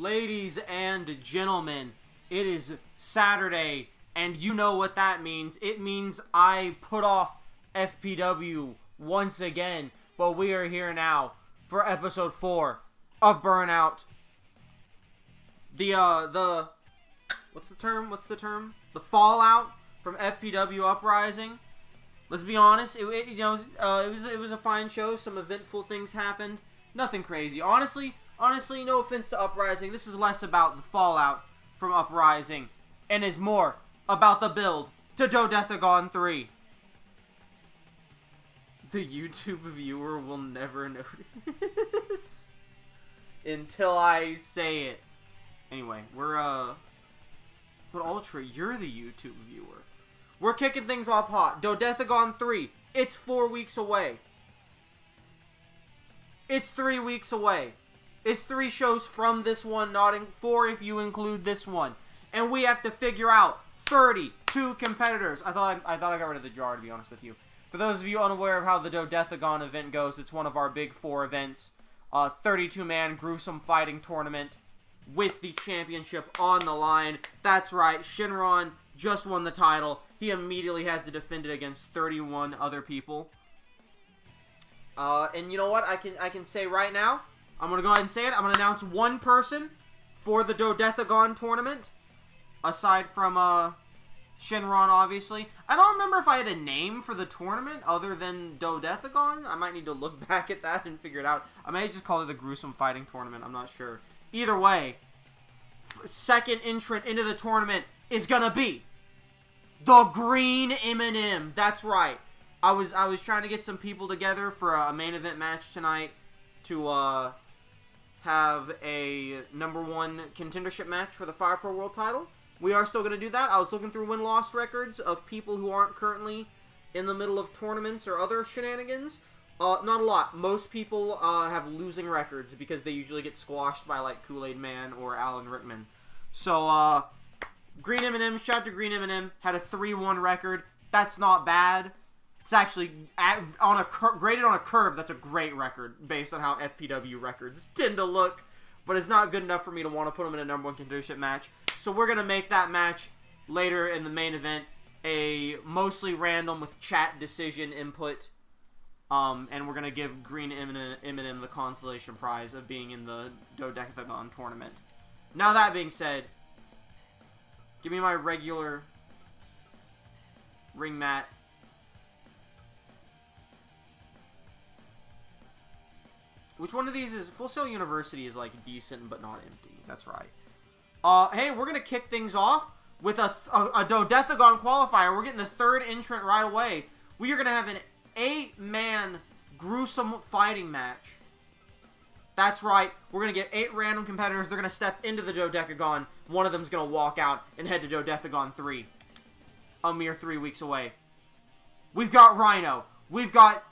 Ladies and gentlemen, it is Saturday, and you know what that means. It means I put off FPW once again, but we are here now for episode 4 of Burnout. What's the term? The fallout from FPW Uprising. Let's be honest, it was a fine show. Some eventful things happened. Nothing crazy. Honestly, no offense to Uprising, this is less about the fallout from Uprising and is more about the build to Dodecagon 3. The YouTube viewer will never notice until I say it. Anyway, but Ultra, you're the YouTube viewer. We're kicking things off hot. Dodecagon 3. It's 4 weeks away. It's 3 weeks away. It's 3 shows from this one, not 4 if you include this one. And we have to figure out 32 competitors. I thought I got rid of the jar, to be honest with you. For those of you unaware of how the Dodecagon event goes, it's one of our big 4 events. 32-man gruesome fighting tournament with the championship on the line. That's right, Shinron just won the title. He immediately has to defend it against 31 other people. And you know what? I can say right now, I'm going to go ahead and say it. I'm going to announce one person for the Dodecagon tournament. Aside from Shinron, obviously. I don't remember if I had a name for the tournament other than Dodecagon. I might need to look back at that and figure it out. I may just call it the Gruesome Fighting Tournament. I'm not sure. Either way, second entrant into the tournament is going to be the Green M&M. That's right. I was trying to get some people together for a main event match tonight to have a #1 contendership match for the Fire Pro World title. We are still going to do that. I was looking through win-loss records of people who aren't currently in the middle of tournaments or other shenanigans. Not a lot. Most people have losing records because they usually get squashed by like Kool-Aid Man or Alan Rickman. So, Green M&M, shout out to Green M&M, had a 3-1 record. That's not bad. It's actually graded on a curve. That's a great record based on how FPW records tend to look. But it's not good enough for me to want to put them in a #1 contendership match. So we're going to make that match later in the main event a mostly random with chat decision input. And we're going to give Green M&M the consolation prize of being in the Dodecagon tournament. Now that being said, give me my regular ring mat. Which one of these is... Full Sail University is, like, decent but not empty. That's right. Hey, we're going to kick things off with a Dodecagon qualifier. We're getting the 3rd entrant right away. We are going to have an 8-man gruesome fighting match. That's right. We're going to get 8 random competitors. They're going to step into the Dodecagon. One of them's going to walk out and head to Dodecagon 3. A mere 3 weeks away. We've got Rhino. We've got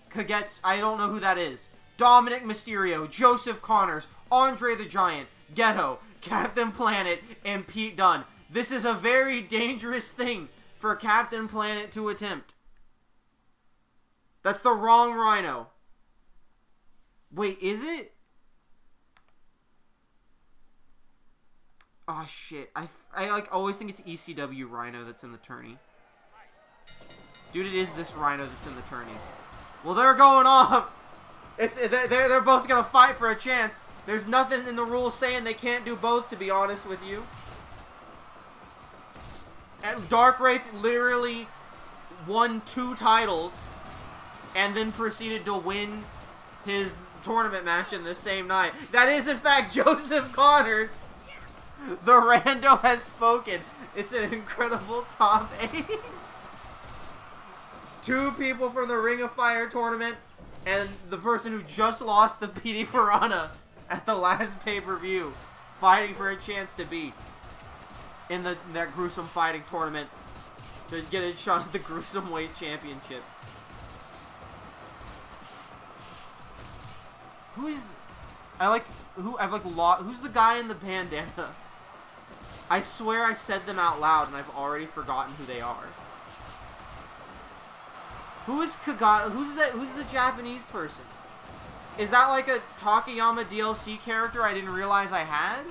Kagetz. I don't know who that is. Dominic Mysterio, Joseph Connors, Andre the Giant, Ghetto, Captain Planet, and Pete Dunne. This is a very dangerous thing for Captain Planet to attempt. That's the wrong Rhino. Wait, is it? Oh shit. I like always think it's ECW Rhino that's in the tourney. Dude, it is this Rhino that's in the tourney. Well, they're going off. They're both gonna fight for a chance. There's nothing in the rules saying they can't do both, to be honest with you. And Dark Wraith literally won 2 titles and then proceeded to win his tournament match in the same night. That is, in fact, Joseph Connors. The rando has spoken. It's an incredible top 8. 2 people from the Ring of Fire tournament, and the person who just lost the PD Piranha at the last pay-per-view, fighting for a chance to be in that gruesome fighting tournament to get a shot at the Gruesome Weight Championship. Who's the guy in the bandana? I swear I said them out loud and I've already forgotten who they are. Who is Kagata? Who's the Japanese person? Is that like a Takayama DLC character I didn't realize I had?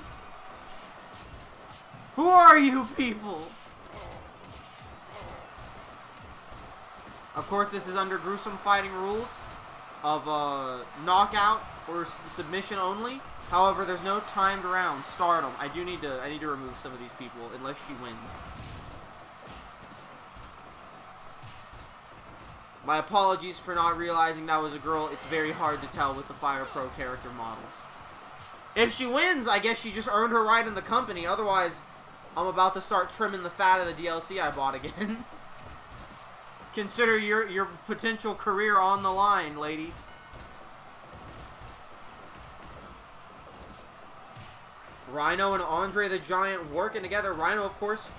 Who are you people? Of course, this is under gruesome fighting rules of knockout or submission only. However, there's no timed round. Stardom. I need to remove some of these people unless she wins. My apologies for not realizing that was a girl. It's very hard to tell with the Fire Pro character models. If she wins, I guess she just earned her right in the company. Otherwise, I'm about to start trimming the fat of the DLC I bought again. Consider your potential career on the line, lady. Rhino and Andre the Giant working together. Rhino, of course,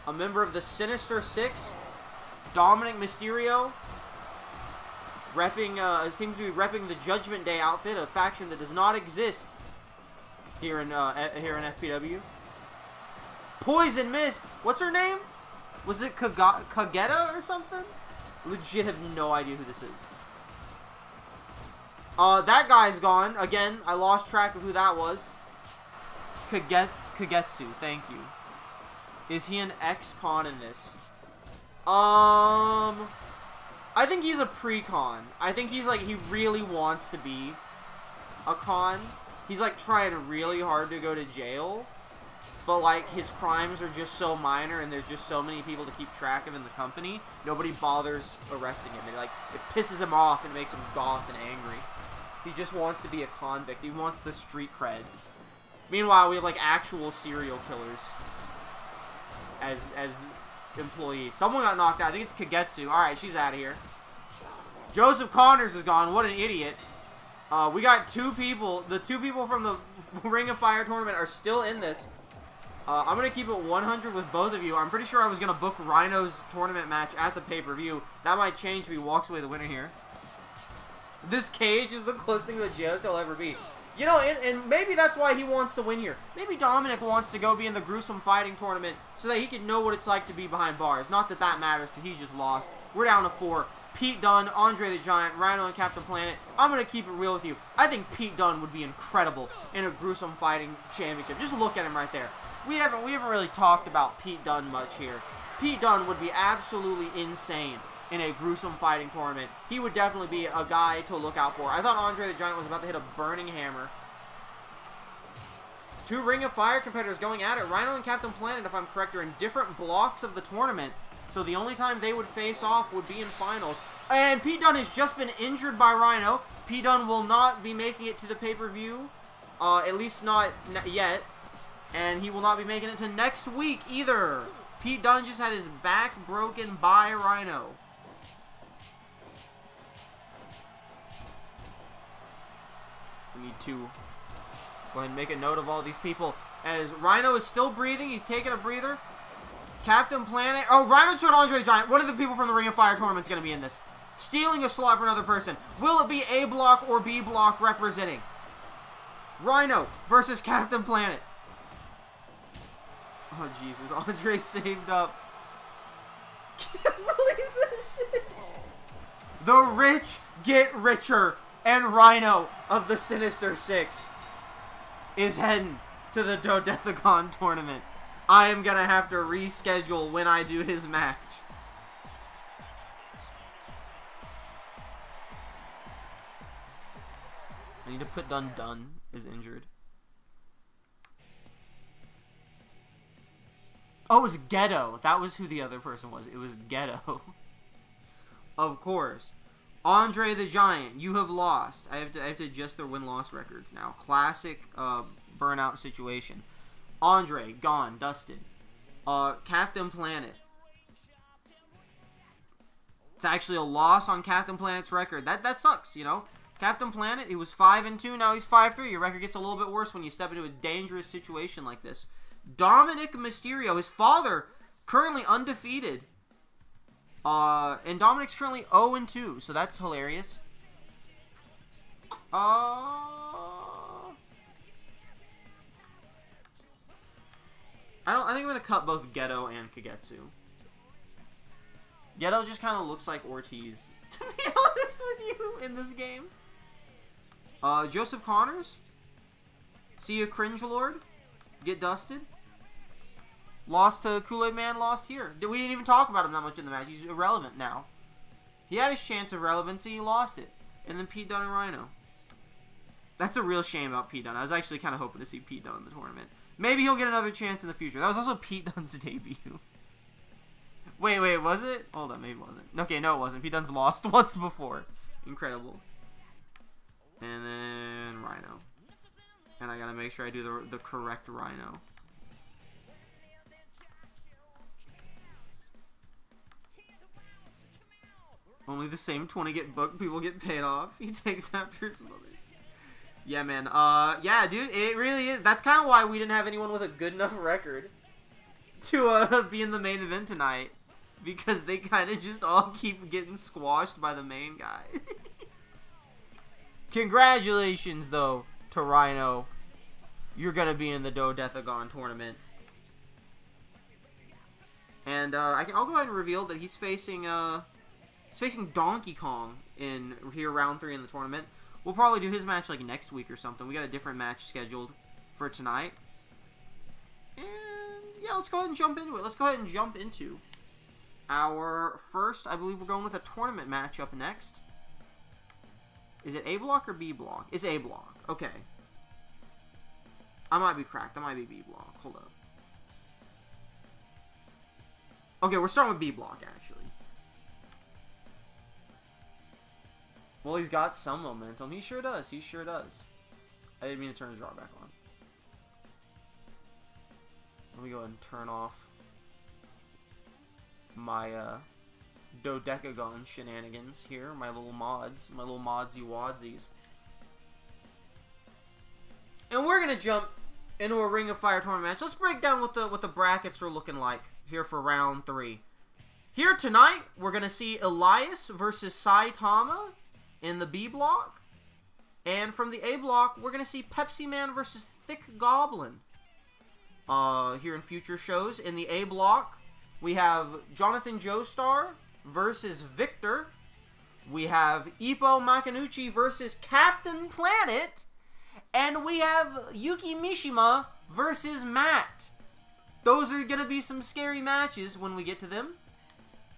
a member of the Sinister Six. Dominic Mysterio, seems to be repping the Judgment Day outfit, a faction that does not exist here in FPW. Poison Mist. What's her name? Was it Kageta or something? Legit have no idea who this is. That guy's gone. Again, I lost track of who that was. Kagetsu, thank you. Is he an ex-con in this? I think he's a pre-con. I think he's like, he really wants to be a con. He's like trying really hard to go to jail. But like, his crimes are just so minor and there's just so many people to keep track of in the company. Nobody bothers arresting him. It pisses him off and makes him goth and angry. He just wants to be a convict. He wants the street cred. Meanwhile, we have like actual serial killers as employees. Someone got knocked out. I think it's Kagetsu. Alright, she's out of here. Joseph Connors is gone. What an idiot. We got two people. The two people from the Ring of Fire tournament are still in this. I'm going to keep it 100 with both of you. I'm pretty sure I was going to book Rhino's tournament match at the pay-per-view. That might change if he walks away the winner here. This cage is the closest thing to a Geos he'll ever be. You know, and maybe that's why he wants to win here. Maybe Dominic wants to go be in the gruesome fighting tournament so that he can know what it's like to be behind bars. Not that that matters because he's just lost. We're down to 4. Pete Dunne, Andre the Giant, Rhino, and Captain Planet. I'm going to keep it real with you. I think Pete Dunne would be incredible in a gruesome fighting championship. Just look at him right there. We haven't really talked about Pete Dunne much here. Pete Dunne would be absolutely insane in a gruesome fighting tournament. He would definitely be a guy to look out for. I thought Andre the Giant was about to hit a burning hammer. Two Ring of Fire competitors going at it. Rhino and Captain Planet, if I'm correct, are in different blocks of the tournament. So the only time they would face off would be in finals. And Pete Dunne has just been injured by Rhino. Pete Dunne will not be making it to the pay-per-view. At least not yet. And he will not be making it to next week either. Pete Dunne just had his back broken by Rhino. We need to go ahead and make a note of all these people. As Rhino is still breathing, he's taking a breather. Captain Planet. Oh, Rhino and Andre the Giant. One of the people from the Ring of Fire tournament is going to be in this. Stealing a slot for another person. Will it be A block or B block representing? Rhino versus Captain Planet. Oh, Jesus. Andre saved up. Can't believe this shit. The rich get richer. And Rhino of the Sinister Six is heading to the Dodecagon tournament. I am going to have to reschedule when I do his match. I need to put Dunn is injured. Oh, it was Ghetto. That was who the other person was. It was Ghetto. Of course. Andre the Giant, you have lost. I have to adjust their win-loss records now. Classic burnout situation. Andre, gone, dusted. Captain Planet. It's actually a loss on Captain Planet's record. That sucks, you know. Captain Planet, he was 5-2, now he's 5-3. Your record gets a little bit worse when you step into a dangerous situation like this. Dominic Mysterio, his father, currently undefeated. And Dominic's currently 0-2, so that's hilarious. I think I'm gonna cut both Ghetto and Kagetsu. Ghetto just kind of looks like Ortiz, to be honest with you, in this game. Joseph Connors. See you, Cringe Lord. Get dusted. Lost to Kool-Aid Man, lost here. We didn't even talk about him that much in the match. He's irrelevant now. He had his chance of relevancy, he lost it. And then Pete Dunne and Rhino. That's a real shame about Pete Dunne. I was actually kind of hoping to see Pete Dunne in the tournament. Maybe he'll get another chance in the future. That was also Pete Dunne's debut. Wait, was it? Hold on, maybe it wasn't. Okay, no it wasn't. Pete Dunne's lost once before. Incredible. And then Rhino. And I gotta make sure I do the correct Rhino. Only the same 20 get booked, people get paid off. He takes after his mother. Yeah, man. Yeah, dude, it really is. That's kind of why we didn't have anyone with a good enough record to be in the main event tonight. Because they kind of just all keep getting squashed by the main guy. Congratulations, though, to Rhino. You're going to be in the Dodecagon tournament. And I'll go ahead and reveal that he's facing Donkey Kong in here round 3 in the tournament. We'll probably do his match like next week or something. We got a different match scheduled for tonight. And yeah, let's go ahead and jump into it. Let's go ahead and jump into our first, I believe we're going with a tournament match up next. Is it A block or B block? It's A block. Okay. I might be cracked. That might be B block. Hold up. Okay, we're starting with B block, actually. Well, he's got some momentum. He sure does. He sure does. I didn't mean to turn his draw back on. Let me go ahead and turn off my Dodecagon shenanigans here. My little mods. My little modsy wadsies. And we're going to jump into a Ring of Fire tournament match. Let's break down what the brackets are looking like here for round 3. Here tonight, we're going to see Elias versus Saitama in the B block. And from the A block, we're going to see Pepsi Man versus Thick Goblin. Here in future shows, in the A block, we have Jonathan Joestar versus Victor. We have Ippo Makanuchi versus Captain Planet. And we have Yuki Mishima versus Matt. Those are going to be some scary matches when we get to them.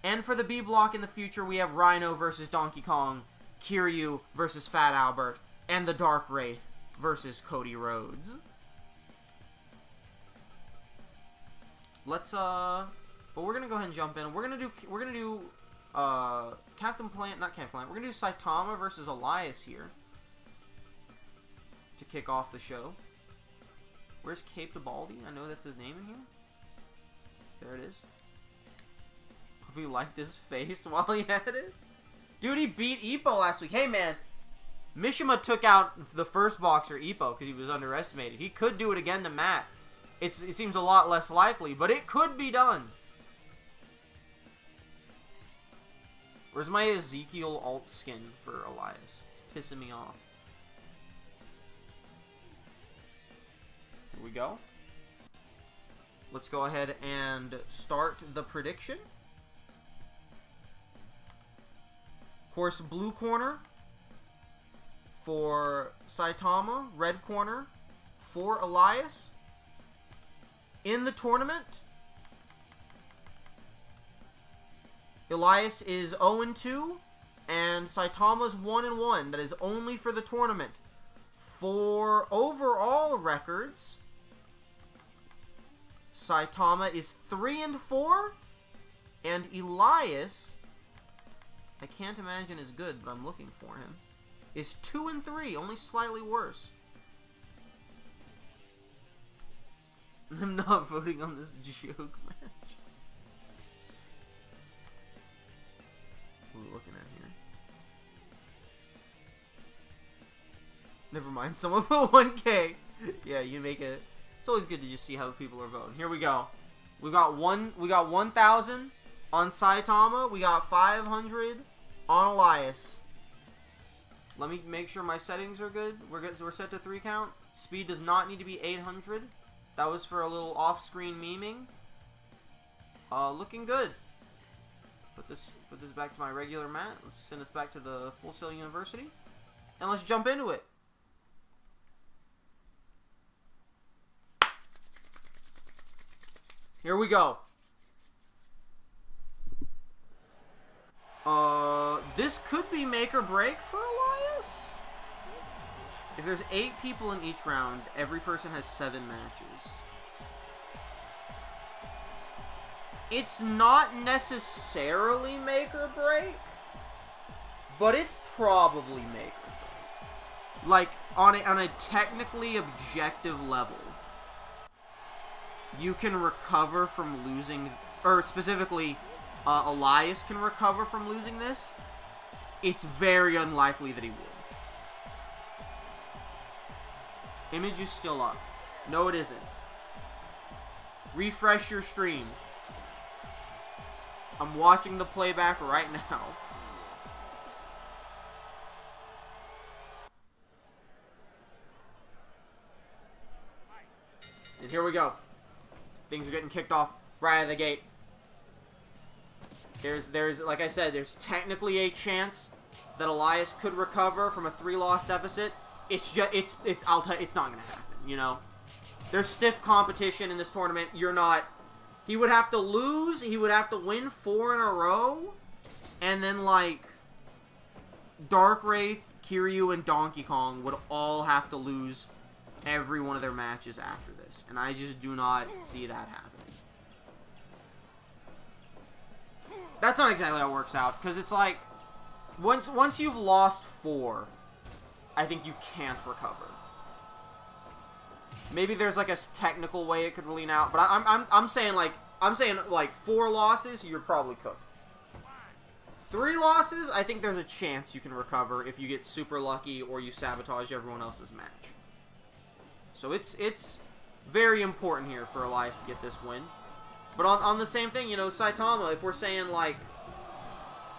And for the B block in the future, we have Rhino versus Donkey Kong, Kiryu versus Fat Albert, and the Dark Wraith versus Cody Rhodes. Let's but we're gonna go ahead and jump in. We're gonna do Captain Planet, not Captain Planet. We're gonna do Saitama versus Elias here to kick off the show. Where's Cape Baldi? I know that's his name in here. There it is. Hope he liked his face while he had it. Dude, he beat Ippo last week. Hey, man. Mishima took out the first boxer, Ippo, because he was underestimated. He could do it again to Matt. It seems a lot less likely, but it could be done. Where's my Ezekiel alt skin for Elias? It's pissing me off. Here we go. Let's go ahead and start the prediction. Of course, blue corner for Saitama, red corner for Elias. In the tournament, Elias is 0-2, and Saitama's 1-1. That is only for the tournament. For overall records, Saitama is 3-4, and Elias, I can't imagine is good, but I'm looking for him, is 2-3, only slightly worse. I'm not voting on this joke match. What are we looking at here? Never mind, someone put 1K. Yeah, you make it. It's always good to just see how people are voting. Here we go. We got 1,000 on Saitama. We got 500 on Elias. Let me make sure my settings are good. We're set to 3 count. Speed does not need to be 800. That was for a little off-screen memeing. Looking good. Put this back to my regular mat. Let's send this back to the Full Sail University. And let's jump into it. Here we go. This could be make or break for Elias. If there's 8 people in each round, every person has 7 matches. It's not necessarily make or break, but it's probably make or break. Like, on a technically objective level, you can recover from losing, or specifically, Elias can recover from losing this. It's very unlikely that he would. Image is still up. No, it isn't. Refresh your stream. I'm watching the playback right now. And here we go. Things are getting kicked off right out of the gate. There's like I said, there's technically a chance that Elias could recover from a 3-loss deficit. It's just it's not gonna happen, you know. There's stiff competition in this tournament. You're not. He would have to lose. He would have to win 4 in a row, and then like Dark Wraith, Kiryu, and Donkey Kong would all have to lose every one of their matches after this, and I just do not see that happening. That's not exactly how it works out, because it's like, once you've lost 4, I think you can't recover. Maybe there's like a technical way it could lean out, but I'm saying like 4 losses, you're probably cooked. 3 losses, I think there's a chance you can recover if you get super lucky or you sabotage everyone else's match. So it's very important here for Elias to get this win. But on the same thing, you know, Saitama, if we're saying, like,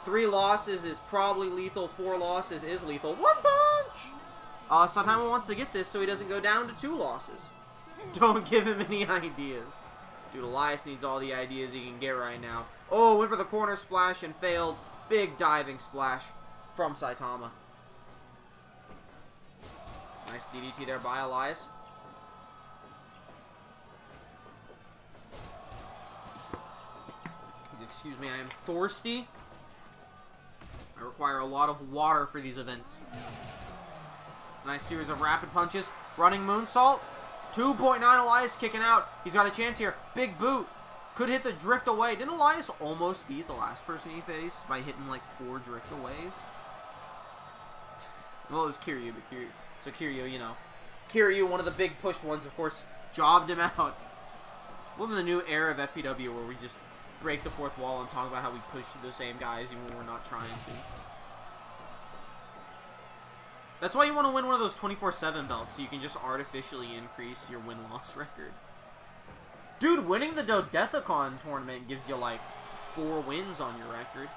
3 losses is probably lethal, 4 losses is lethal. 1 punch! Saitama wants to get this so he doesn't go down to 2 losses. Don't give him any ideas. Dude, Elias needs all the ideas he can get right now. Oh, went for the corner splash and failed. Big diving splash from Saitama. Nice DDT there by Elias. Excuse me, I am thirsty. I require a lot of water for these events. Nice series of rapid punches. Running moonsault. 2.9 Elias kicking out. He's got a chance here. Big boot. Could hit the drift away. Didn't Elias almost beat the last person he faced by hitting like 4 drift aways? Well, it was Kiryu, but Kiryu. So Kiryu, you know. Kiryu, one of the big pushed ones, of course, jobbed him out. Welcome to the new era of FPW where we just break the 4th wall and talk about how we push the same guys even when we're not trying to. That's why you want to win one of those 24/7 belts, so you can just artificially increase your win-loss record. Dude, winning the Dodethacon tournament gives you like 4 wins on your record.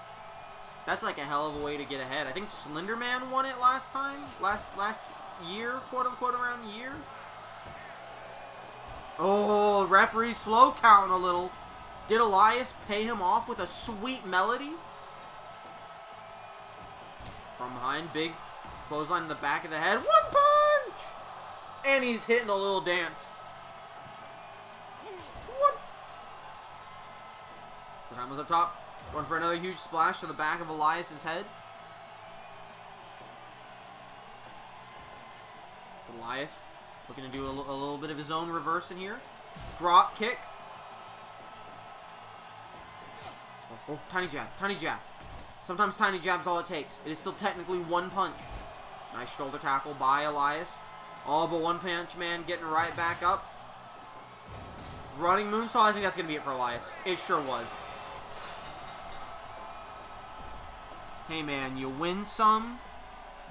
That's like a hell of a way to get ahead. I think Slenderman won it last time, last year, quote-unquote, around year. Oh, referee slow counting a little. Did Elias pay him off with a sweet melody? From behind, big clothesline in the back of the head. 1 punch! And he's hitting a little dance. What? Saitama's up top. Going for another huge splash to the back of Elias's head. Elias looking to do a little bit of his own reverse in here. Drop kick. Oh, tiny jab, tiny jab. Sometimes tiny jab's all it takes. It is still technically 1 punch. Nice shoulder tackle by Elias. Oh, but One Punch Man getting right back up. Running moonsault, I think that's going to be it for Elias. It sure was. Hey man, you win some,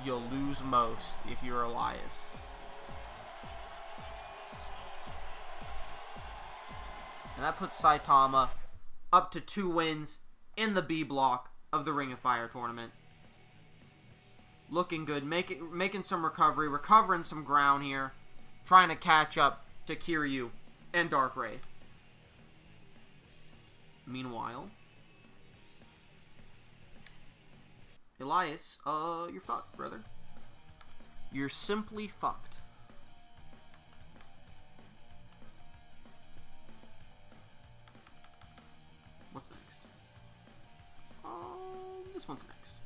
you'll lose most if you're Elias. And that puts Saitama up to 2 wins in the B block of the Ring of Fire tournament. Looking good, making some recovery, recovering some ground here, trying to catch up to Kiryu and Dark Wraith. Meanwhile, Elias, you're fucked, brother. You're simply fucked. this one's next.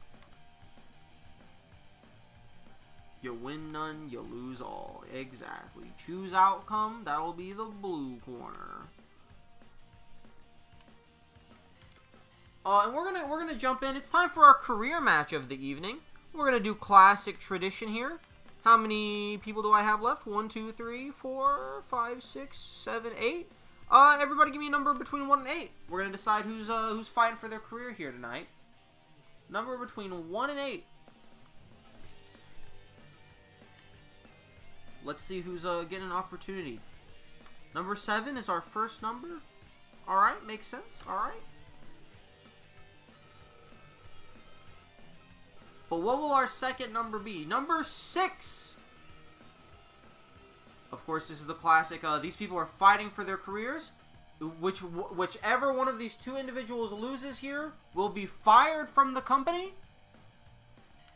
You win none, you lose all. Exactly. Choose outcome. That'll be the blue corner. And we're gonna jump in. It's time for our career match of the evening. We're gonna do classic tradition here. How many people do I have left? 1, 2, 3, 4, 5, 6, 7, 8. Everybody give me a number between 1 and 8. We're gonna decide who's fighting for their career here tonight. Number between 1 and 8. Let's see who's getting an opportunity. Number 7 is our first number. Alright, makes sense. Alright. But what will our second number be? Number 6! Of course, this is the classic. These people are fighting for their careers. Whichever one of these two individuals loses here will be fired from the company.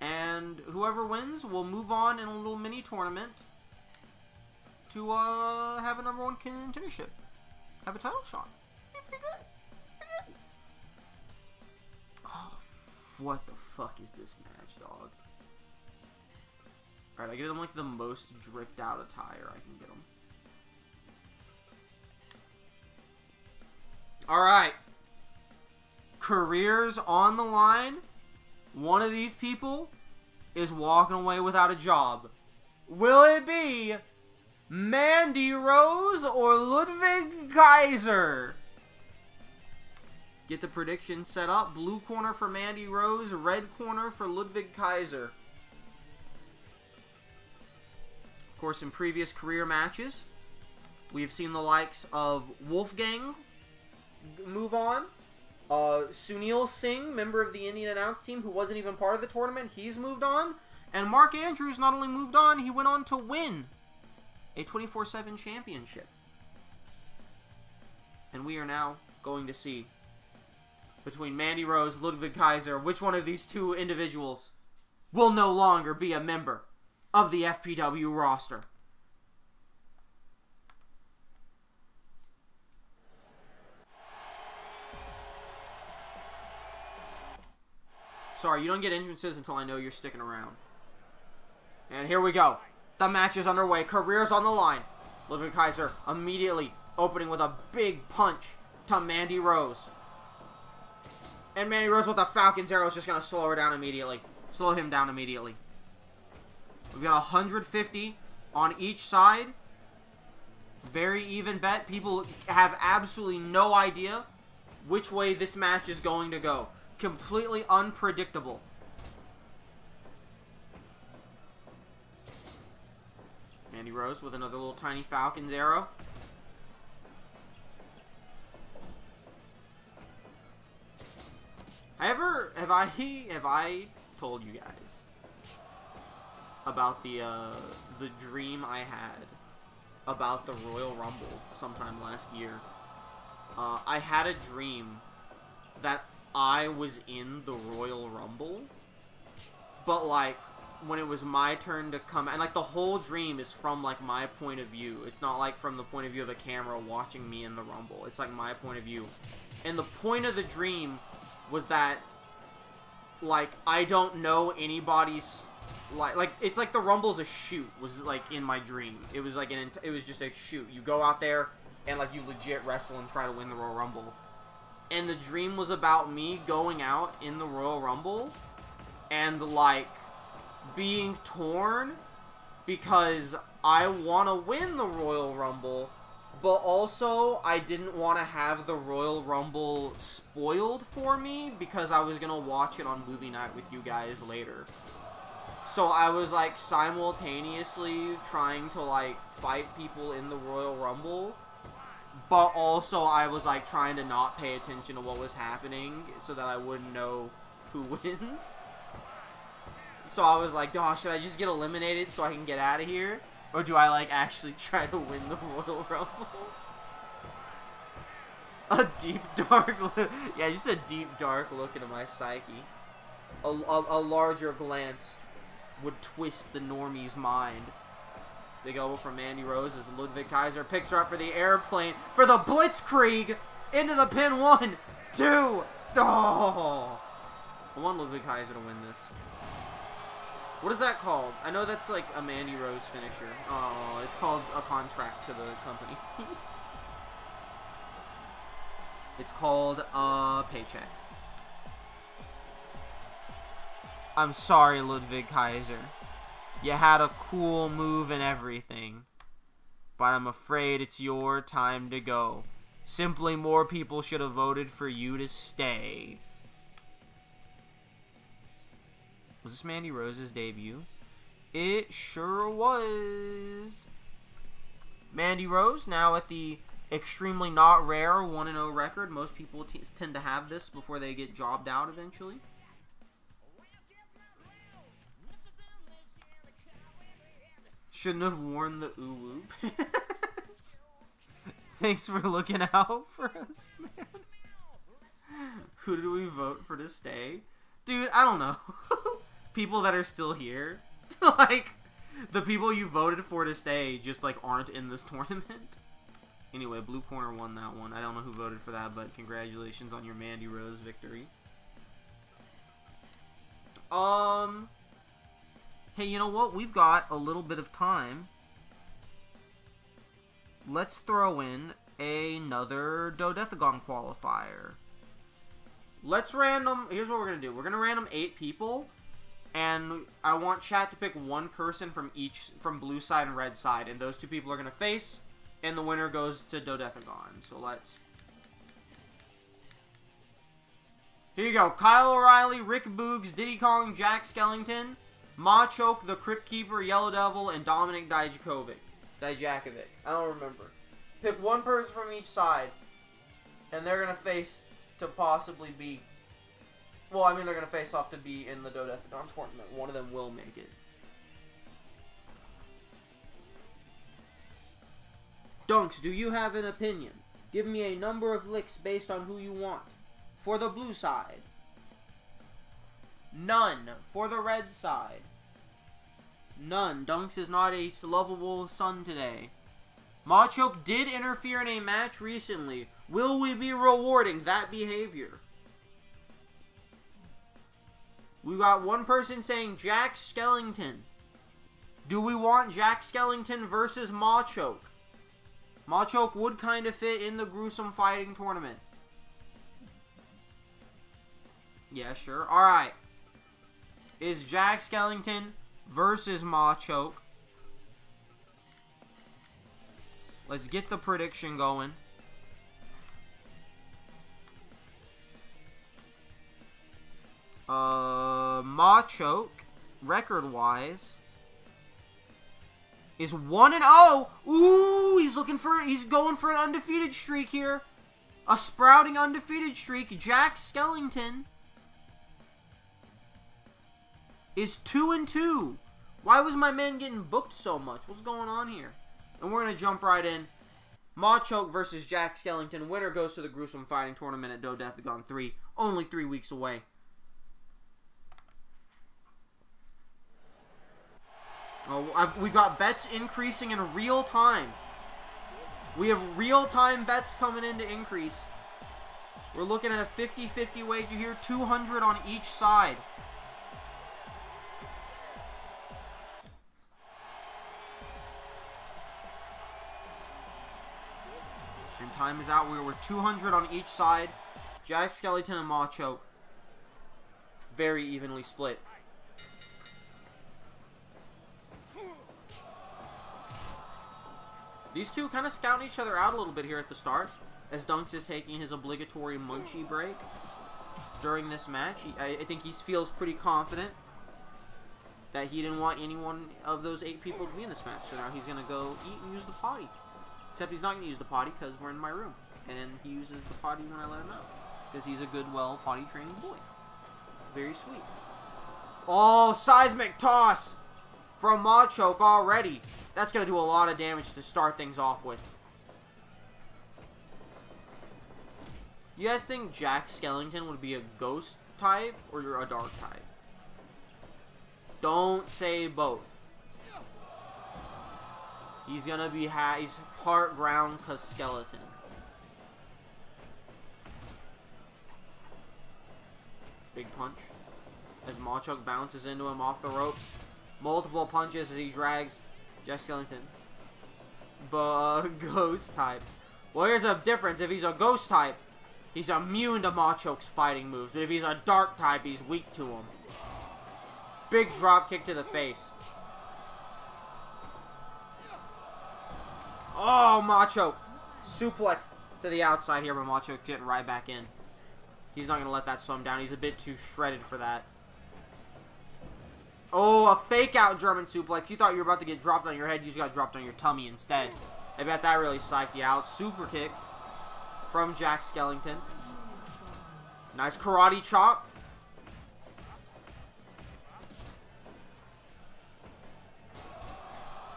And whoever wins will move on in a little mini tournament to have a #1 contendership. Have a title shot. Pretty good. Pretty good. Oh, what the fuck is this match, dog? Alright, I get him like the most dripped out attire I can get him. Alright. Careers on the line. One of these people is walking away without a job. Will it be Mandy Rose or Ludwig Kaiser? Get the prediction set up. Blue corner for Mandy Rose, red corner for Ludwig Kaiser. Of course, in previous career matches, we have seen the likes of Wolfgang move on. Sunil Singh, member of the Indian announce team, who wasn't even part of the tournament, he's moved on. And Mark Andrews not only moved on, he went on to win a 24/7 championship. And we are now going to see, between Mandy Rose, Ludwig Kaiser, which one of these two individuals will no longer be a member of the FPW roster. Sorry, you don't get entrances until I know you're sticking around. And here we go. The match is underway. Careers on the line. Ludwig Kaiser immediately opening with a big punch to Mandy Rose. And Mandy Rose with the Falcon's arrow is just going to slow her down immediately. Slow him down immediately. We've got 150 on each side. Very even bet. People have absolutely no idea which way this match is going to go. Completely unpredictable. Mandy Rose with another little tiny Falcon's arrow. Have I told you guys about the dream I had about the Royal Rumble sometime last year? I had a dream that I was in the Royal Rumble, but like when it was my turn to come, and like the whole dream is from like my point of view. It's not like from the point of view of a camera watching me in the Rumble. It's like my point of view. And the point of the dream was that like I don't know anybody's like it's like the Rumble's a shoot was like in my dream. It was like it was just a shoot. You go out there and like you legit wrestle and try to win the Royal Rumble. And the dream was about me going out in the Royal Rumble and, like, being torn because I want to win the Royal Rumble, but also I didn't want to have the Royal Rumble spoiled for me because I was going to watch it on movie night with you guys later. So I was, like, simultaneously trying to, like, fight people in the Royal Rumble, but also I was like trying to not pay attention to what was happening so that I wouldn't know who wins. So I was like, oh, should I just get eliminated so I can get out of here? Or do I like actually try to win the Royal Rumble? A deep dark look. Yeah, just a deep dark look into my psyche. A larger glance would twist the normie's mind. Big elbow from Mandy Rose as Ludwig Kaiser picks her up for the airplane, for the Blitzkrieg, into the pin. 1, 2, oh. I want Ludwig Kaiser to win this. What is that called? I know that's like a Mandy Rose finisher. Oh, it's called a contract to the company. It's called a paycheck. I'm sorry, Ludwig Kaiser. You had a cool move and everything. But I'm afraid it's your time to go. Simply more people should have voted for you to stay. Was this Mandy Rose's debut? It sure was. Mandy Rose, now at the extremely not rare 1-0 record. Most people tend to have this before they get jobbed out eventually. Shouldn't have worn the ooh-woo pants. Thanks for looking out for us, man. Who did we vote for to stay? Dude, I don't know. People that are still here. Like, the people you voted for to stay just, like, aren't in this tournament. Anyway, Blue Corner won that one. I don't know who voted for that, but congratulations on your Mandy Rose victory. Hey, you know what? We've got a little bit of time. Let's throw in another Dodecagon qualifier. Let's random... Here's what we're going to do. We're going to random 8 people. And I want chat to pick one person from blue side and red side. And those 2 people are going to face. And the winner goes to Dodecagon. So let's... Here you go. Kyle O'Reilly, Rick Boogs, Diddy Kong, Jack Skellington, Machoke, the Crypt Keeper, Yellow Devil, and Dominic Dijakovic. I don't remember. Pick one person from each side. And they're going to face to possibly be... Well, I mean, they're going to face off to be in the Dodecagon tournament. One of them will make it. Dunks, do you have an opinion? Give me a number of licks based on who you want. For the blue side. None. For the red side. None. Dunks is not a lovable son today. Machoke did interfere in a match recently. Will we be rewarding that behavior? We got one person saying Jack Skellington. Do we want Jack Skellington versus Machoke? Machoke would kind of fit in the gruesome fighting tournament. Yeah, sure. Alright. Is Jack Skellington versus Machoke. Let's get the prediction going. Machoke, record-wise, is 1-0. Ooh, he's going for an undefeated streak here. A sprouting undefeated streak. Jack Skellington is 2-2. Why was my man getting booked so much? What's going on here? And we're going to jump right in. Machoke versus Jack Skellington. Winner goes to the gruesome fighting tournament at Dodecagon 3. Only 3 weeks away. Oh, we've got bets increasing in real time. We have real-time bets coming in to increase. We're looking at a 50-50 wager here. 200 on each side. And time is out. We're 200 on each side. Jack Skellington and Machoke. Very evenly split. These two kind of scouting each other out a little bit here at the start, as Dunks is taking his obligatory munchie break during this match. I think he feels pretty confident that he didn't want any one of those 8 people to be in this match, so now he's going to go eat and use the potty. Except he's not going to use the potty because we're in my room, and he uses the potty when I let him out, because he's a good, well, potty training boy. Very sweet. Oh, seismic toss from Machoke already. That's going to do a lot of damage to start things off with. You guys think Jack Skellington would be a ghost type or a dark type? Don't say both. He's going to be he's part ground cause skeleton. Big punch. as Machop bounces into him off the ropes. Multiple punches as he drags Jack Skellington. Ghost type. Well, here's a difference. If he's a ghost type, he's immune to Machop's fighting moves. But if he's a dark type, he's weak to him. Big drop kick to the face. Oh, Machop. Suplex to the outside here, but Machop getting right back in. He's not going to let that slow him down. He's a bit too shredded for that. Oh, a fake out German suplex. You thought you were about to get dropped on your head. You just got dropped on your tummy instead. I bet that really psyched you out. Super kick from Jack Skellington. Nice karate chop.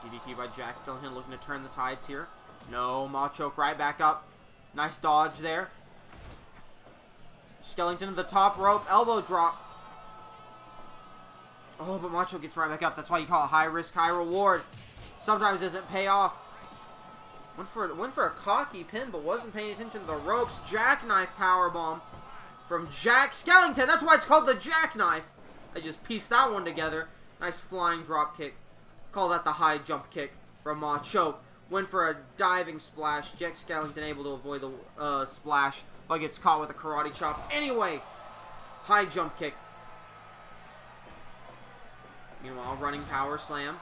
DDT by Jack Skellington looking to turn the tides here. No, Machop right back up. Nice dodge there. Skellington to the top rope. Elbow drop. Oh, but Machop gets right back up. That's why you call it high risk, high reward. Sometimes it doesn't pay off. Went for a cocky pin, but wasn't paying attention to the ropes. Jackknife powerbomb from Jack Skellington. That's why it's called the Jackknife. I just pieced that one together. Nice flying drop kick. Call that the high jump kick from Machop. Went for a diving splash. Jack Skellington able to avoid the splash, but gets caught with a karate chop. Anyway, high jump kick. Meanwhile, running power slam.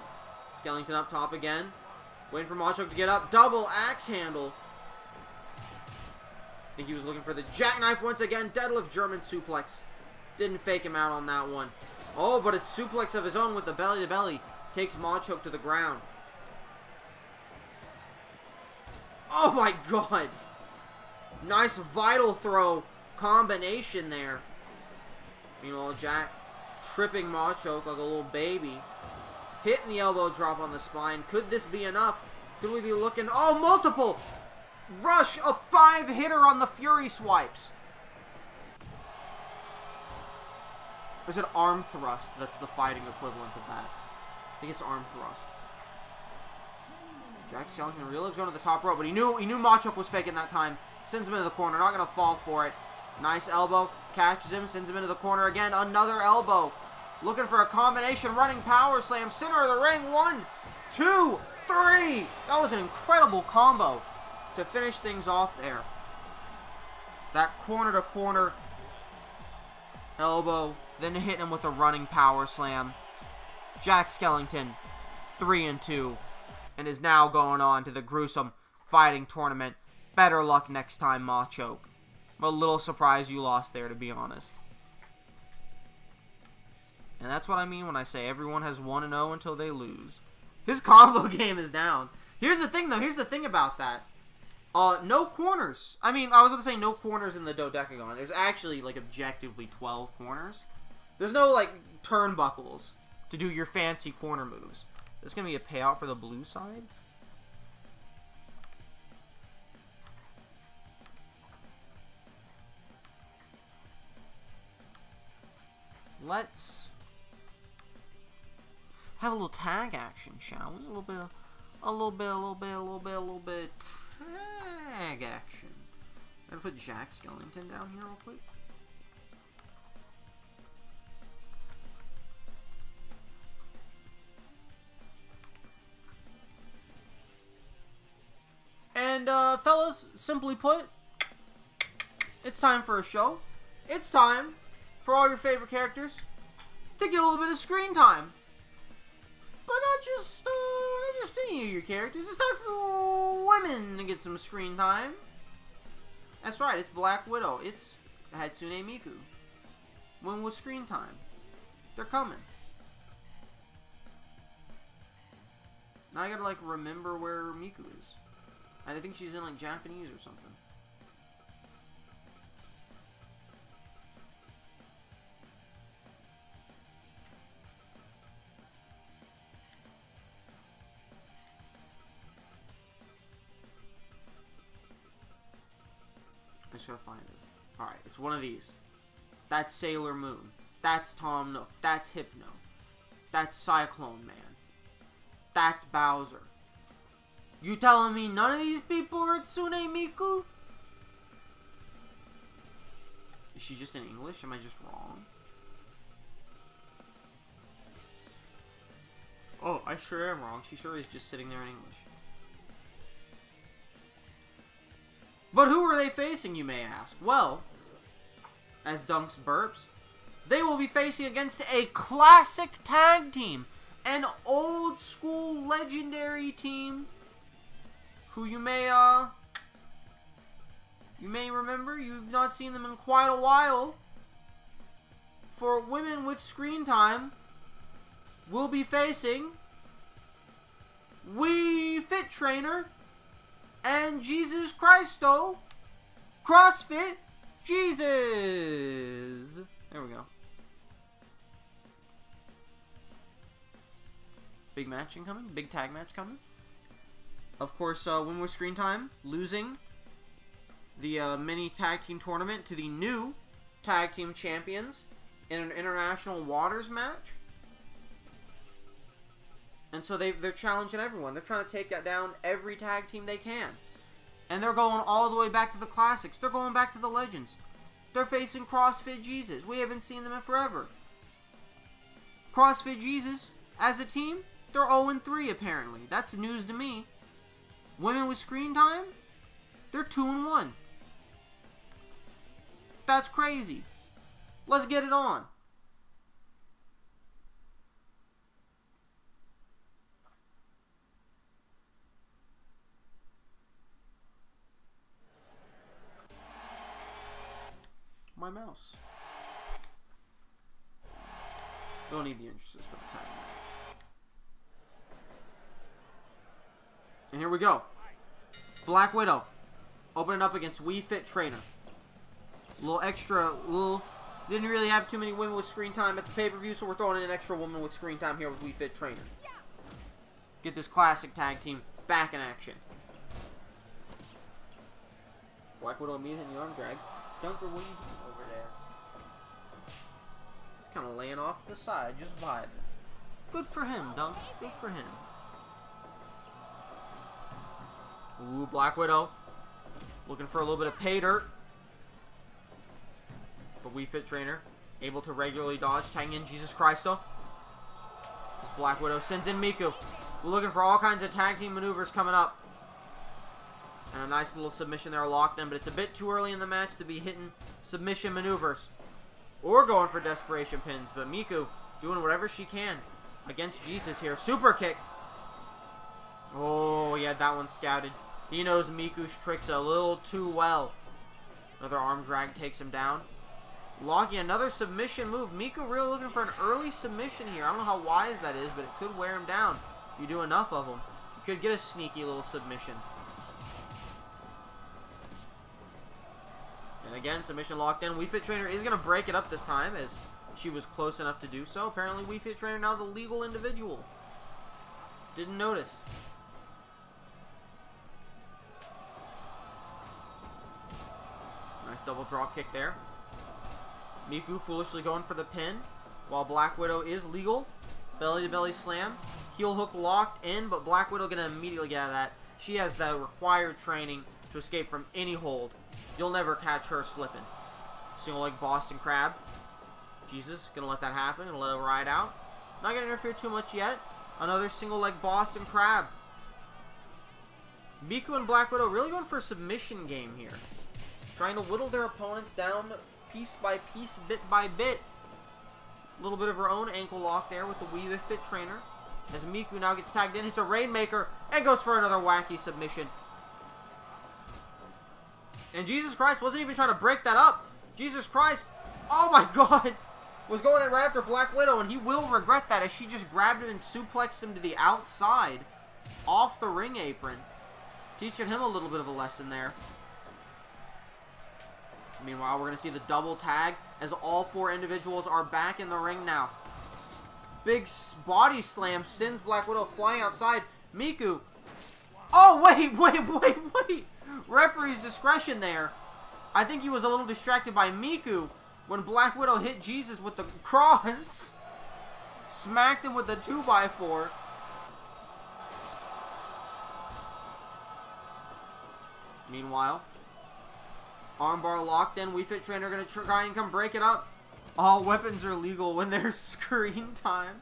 Skellington up top again. Waiting for Machop to get up. Double axe handle. I think he was looking for the jackknife once again. Deadlift German suplex. Didn't fake him out on that one. Oh, but a suplex of his own with the belly to belly. Takes Machop to the ground. Oh my god. Nice vital throw combination there. Meanwhile, Jack tripping Machop like a little baby. Hitting the elbow drop on the spine. Could this be enough? Could we be looking... Oh, multiple! Rush, a 5-hitter on the Fury swipes. Or is it arm thrust? That's the fighting equivalent of that. I think it's arm thrust. Jack Skellington really is going to the top rope, but he knew Machop was faking that time. Sends him into the corner. Not going to fall for it. Nice elbow. Catches him. Sends him into the corner again. Another elbow. Looking for a combination running power slam. Center of the ring. 1, 2, 3. That was an incredible combo to finish things off there. That corner to corner elbow. Then hitting him with a running power slam. Jack Skellington 3-2. And is now going on to the gruesome fighting tournament. Better luck next time, Machop. I'm a little surprised you lost there, to be honest. And that's what I mean when I say everyone has 1-0 until they lose. His combo game is down. Here's the thing, though. Here's the thing about that. No corners. I mean, I was going to say no corners in the Dodecagon. There's actually, like, objectively 12 corners. There's no, like, turnbuckles to do your fancy corner moves. There's going to be a payout for the blue side. Let's have a little tag action, shall we? A little bit tag action. I'm gonna put Jack Skellington down here real quick. And fellas, simply put, it's time for a show. It's time for all your favorite characters to get a little bit of screen time. But not just any of your characters. It's time for women to get some screen time. That's right, it's Black Widow. It's Hatsune Miku. When was screen time? They're coming. Now I gotta, like, remember where Miku is. I think she's in, like, Japanese or something. I just gotta find it. Alright, it's one of these. That's Sailor Moon. That's Tom Nook. That's Hypno. That's Cyclone Man. That's Bowser. You telling me none of these people are Hatsune Miku? Is she just in English? Am I just wrong? Oh, I sure am wrong. She sure is just sitting there in English. But who are they facing, you may ask? Well, as Dunks burps, they will be facing against a classic tag team. An old school legendary team who you may remember. You've not seen them in quite a while. For women with screen time, we'll be facing Wii Fit Trainer and Jesus Christo CrossFit Jesus. There we go. Big match incoming. Big tag match coming. Of course, women with screen time losing the mini tag team tournament to the new tag team champions in an international waters match. And so they're challenging everyone. They're trying to take down every tag team they can. And they're going all the way back to the classics. They're going back to the legends. They're facing CrossFit Jesus. We haven't seen them in forever. CrossFit Jesus, as a team, they're 0-3 apparently. That's news to me. Women with screen time, they're 2-1. That's crazy. Let's get it on. My mouse. Don't need the entrances for the tag match. And here we go. Black Widow opening up against Wii Fit Trainer. Didn't really have too many women with screen time at the pay-per-view, so we're throwing in an extra woman with screen time here with Wii Fit Trainer. Get this classic tag team back in action. Black Widow immediately hitting the arm drag. Dunker, what are you doing over there? He's kind of laying off to the side, just vibing. Good for him, Dunks. Good for him. Ooh, Black Widow. Looking for a little bit of pay dirt. But Wii Fit Trainer able to regularly dodge, tagging in Jesus Christo. This Black Widow sends in Miku. We're looking for all kinds of tag team maneuvers coming up. And a nice little submission there locked in, but it's a bit too early in the match to be hitting submission maneuvers. Or going for desperation pins, but Miku doing whatever she can against Jesus here. Super kick. Oh, he had that one scouted. He knows Miku's tricks a little too well. Another arm drag takes him down. Locking another submission move. Miku really looking for an early submission here. I don't know how wise that is, but it could wear him down if you do enough of them. You could get a sneaky little submission. And again, submission locked in. Wii Fit Trainer is going to break it up this time as she was close enough to do so. Apparently, Wii Fit Trainer now the legal individual. Didn't notice. Nice double drop kick there. Miku foolishly going for the pin, while Black Widow is legal. Belly-to-belly slam. Heel hook locked in, but Black Widow going to immediately get out of that. She has the required training to escape from any hold. You'll never catch her slipping. Single leg Boston Crab. Jesus, going to let that happen and let it ride out. Not going to interfere too much yet. Another single leg Boston Crab. Miku and Black Widow really going for a submission game here. Trying to whittle their opponents down piece by piece, bit by bit. A little bit of her own ankle lock there with the Wii Fit Trainer. As Miku now gets tagged in, hits a Rainmaker, and goes for another wacky submission. And Jesus Christ wasn't even trying to break that up. Jesus Christ, oh my God, was going in right after Black Widow, and he will regret that as she just grabbed him and suplexed him to the outside off the ring apron. Teaching him a little bit of a lesson there. Meanwhile, we're going to see the double tag as all four individuals are back in the ring now. Big body slam sends Black Widow flying outside. Miku. Oh, wait. Referee's discretion there. I think he was a little distracted by Miku when Black Widow hit Jesus with the cross. Smacked him with the 2x4. Meanwhile, armbar locked in. Wii Fit Trainer going to try and come break it up. All weapons are legal when there's screen time.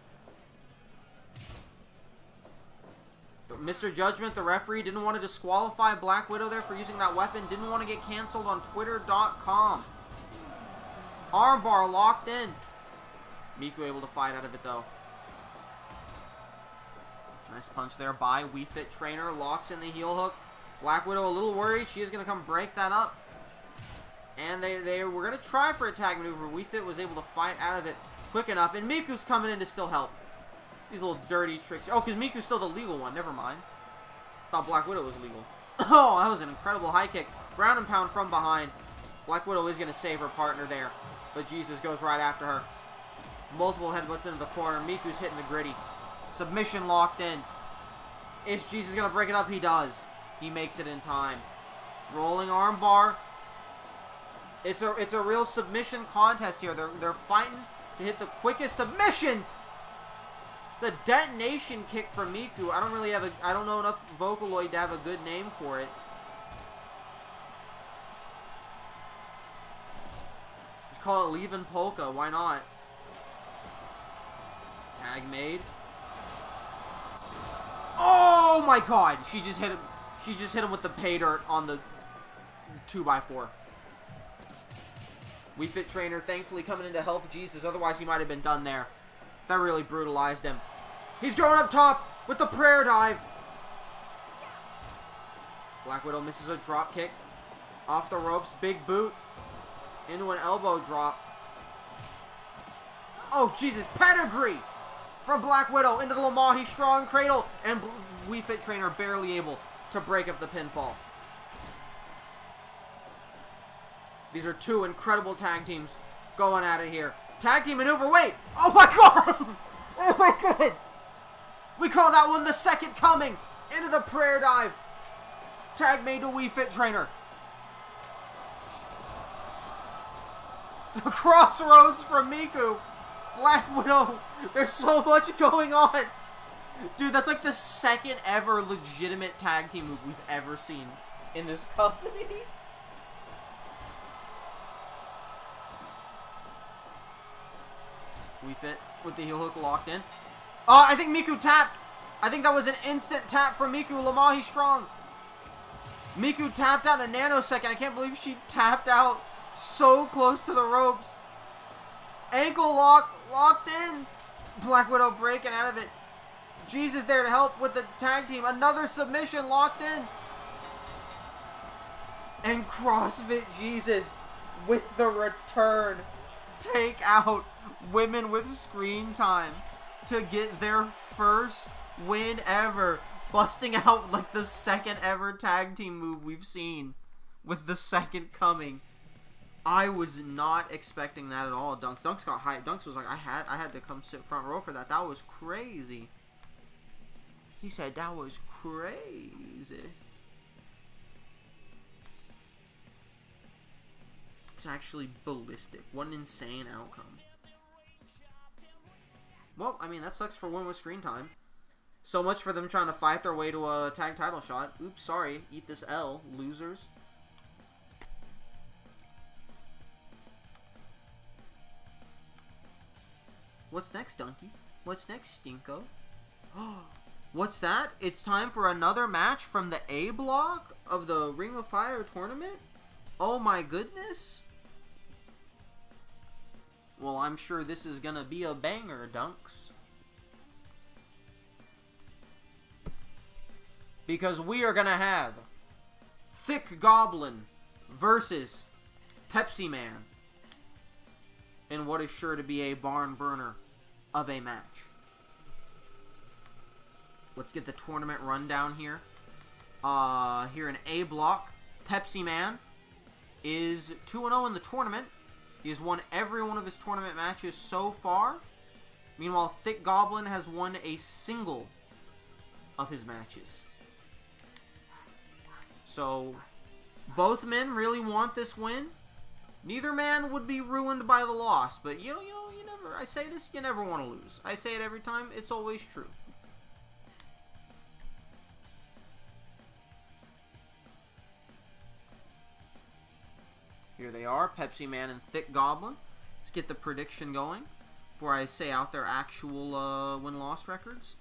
Mr. Judgment, the referee, didn't want to disqualify Black Widow there for using that weapon. Didn't want to get canceled on Twitter.com. Armbar locked in. Miku able to fight out of it, though. Nice punch there by Wii Fit Trainer. Locks in the heel hook. Black Widow a little worried. She is going to come break that up. And they were going to try for a tag maneuver. Wii Fit was able to fight out of it quick enough. And Miku's coming in to still help. These little dirty tricks. Oh, because Miku's still the legal one. Never mind. Thought Black Widow was legal. Oh, that was an incredible high kick. Ground and pound from behind. Black Widow is going to save her partner there. But Jesus goes right after her. Multiple headbutts into the corner. Miku's hitting the gritty. Submission locked in. Is Jesus going to break it up? He does. He makes it in time. Rolling arm bar. It's a real submission contest here. They're fighting to hit the quickest submissions. It's a detonation kick from Miku. I don't know enough Vocaloid to have a good name for it. Just call it Leavin' Polka. Why not? Tag made. Oh my God! She just hit him. She just hit him with the pay dirt on the 2x4. Wii Fit Trainer thankfully coming in to help Jesus. Otherwise, he might have been done there. That really brutalized him. He's going up top with the prayer dive. Black Widow misses a drop kick. Off the ropes. Big boot. Into an elbow drop. Oh, Jesus. Pedigree from Black Widow into the Lamahi Strong Cradle. And Wii Fit Trainer barely able to break up the pinfall. These are two incredible tag teams going at it here. Tag team maneuver. Wait. Oh, my God. Oh, my God. We call that one the second coming. Into the prayer dive. Tag made to Wii Fit Trainer. The crossroads from Miku. Black Widow. There's so much going on. Dude, that's like the second ever legitimate tag team move we've ever seen in this company. Wii Fit with the heel hook locked in. Oh, I think Miku tapped. I think that was an instant tap from Miku. Lamahi Strong. Miku tapped out in a nanosecond. I can't believe she tapped out so close to the ropes. Ankle lock. Locked in. Black Widow breaking out of it. Jesus there to help with the tag team. Another submission locked in. And CrossFit Jesus with the return. Take out women with screen time to get their first win ever. Busting out like the second ever tag team move we've seen with the second coming. I was not expecting that at all. Dunks got hyped. Dunks was like, I had to come sit front row for that. That was crazy. He said that was crazy. It's actually ballistic. What an insane outcome. Well, I mean, that sucks for one with screen time. So much for them trying to fight their way to a tag title shot. Oops, sorry. Eat this L, losers. What's next, Donkey? What's next, Stinko? What's that? It's time for another match from the A block of the Ring of Fire tournament? Oh my goodness. Well, I'm sure this is gonna be a banger, Dunks. Because we are gonna have Thick Goblin versus Pepsi Man in what is sure to be a barn burner of a match. Let's get the tournament rundown here. Here in A block, Pepsi Man is 2-0 in the tournament. He has won every one of his tournament matches so far. Meanwhile, Thick Goblin has won a single of his matches. So, both men really want this win. Neither man would be ruined by the loss, but you never, I say this, you never want to lose. I say it every time, it's always true. Here they are, Pepsi Man and Thick Goblin. Let's get the prediction going before I say out their actual win-loss records.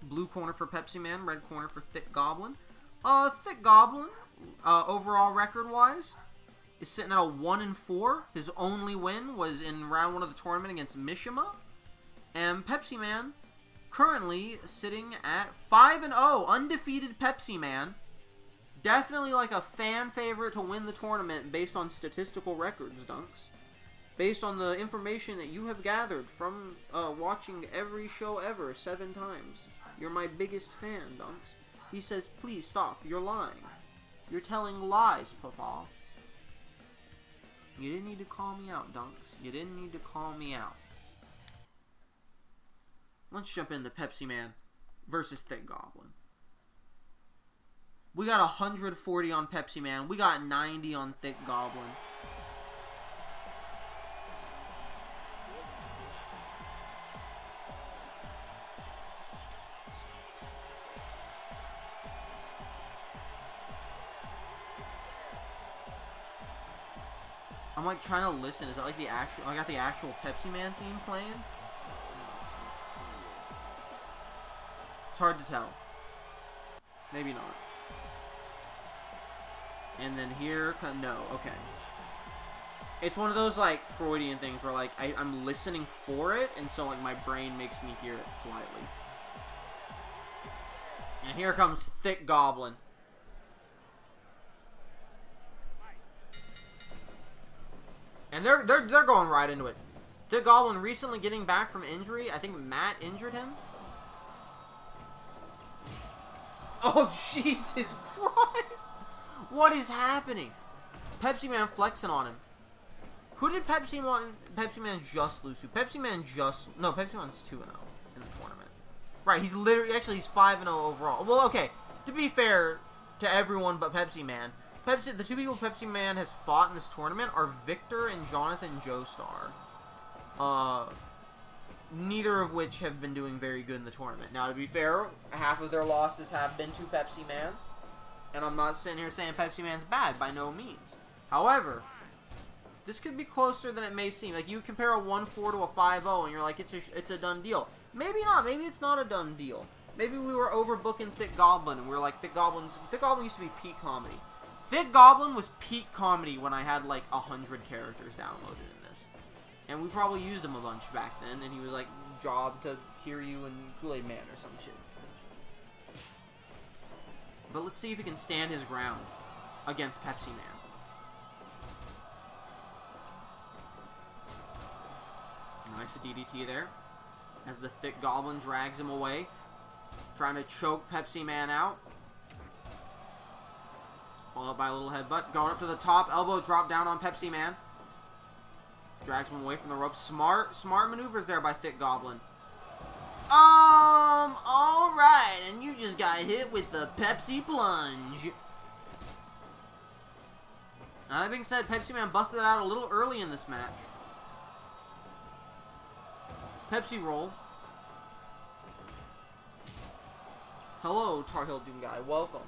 Blue corner for Pepsi Man, red corner for Thick Goblin. Thick Goblin, overall record-wise, is sitting at a 1-4. His only win was in round 1 of the tournament against Mishima. And Pepsi Man, currently sitting at 5-0, undefeated Pepsi Man. Definitely like a fan favorite to win the tournament based on statistical records, Dunks. Based on the information that you have gathered from watching every show ever 7 times. You're my biggest fan, Dunks. He says, please stop, you're lying. You're telling lies, Papa. You didn't need to call me out, Dunks. You didn't need to call me out. Let's jump into Pepsi Man versus Thick Goblin. We got 140 on Pepsi Man. We got 90 on Thick Goblin. I'm like trying to listen. Is that like the actual? I got the actual Pepsi Man theme playing. It's hard to tell. Maybe not. And then here, no, okay. It's one of those like Freudian things where like I'm listening for it, and so like my brain makes me hear it slightly. And here comes Thick Goblin. And they're going right into it. Thick Goblin recently getting back from injury. I think Matt injured him. Oh, Jesus Christ! What is happening? Pepsi Man flexing on him. Who did Pepsi Man just lose to? Pepsi Man's 2-0 in the tournament. Right, he's literally, actually he's 5-0 overall. Well, okay, to be fair to everyone but Pepsi Man, the 2 people Pepsi Man has fought in this tournament are Victor and Jonathan Joestar. Neither of which have been doing very good in the tournament. Now, to be fair, half of their losses have been to Pepsi Man. And I'm not sitting here saying Pepsi Man's bad, by no means. However, this could be closer than it may seem. Like, you compare a 1-4 to a 5-0, and you're like, it's a done deal. Maybe not. Maybe it's not a done deal. Maybe we were overbooking Thick Goblin, and we were like, Thick Goblin used to be peak comedy. Thick Goblin was peak comedy when I had, like, 100 characters downloaded in this. And we probably used him a bunch back then, and he was like, job to Kiryu and Kool-Aid Man or some shit. But let's see if he can stand his ground against Pepsi Man. Nice DDT there. As the Thick Goblin drags him away. Trying to choke Pepsi Man out. Followed by a little headbutt. Going up to the top. Elbow drop down on Pepsi Man. Drags him away from the ropes. Smart maneuvers there by Thick Goblin. Alright, and you just got hit with the Pepsi Plunge. Now, that being said, Pepsi Man busted it out a little early in this match. Pepsi Roll. Hello, Tar Heel Doom Guy. Welcome.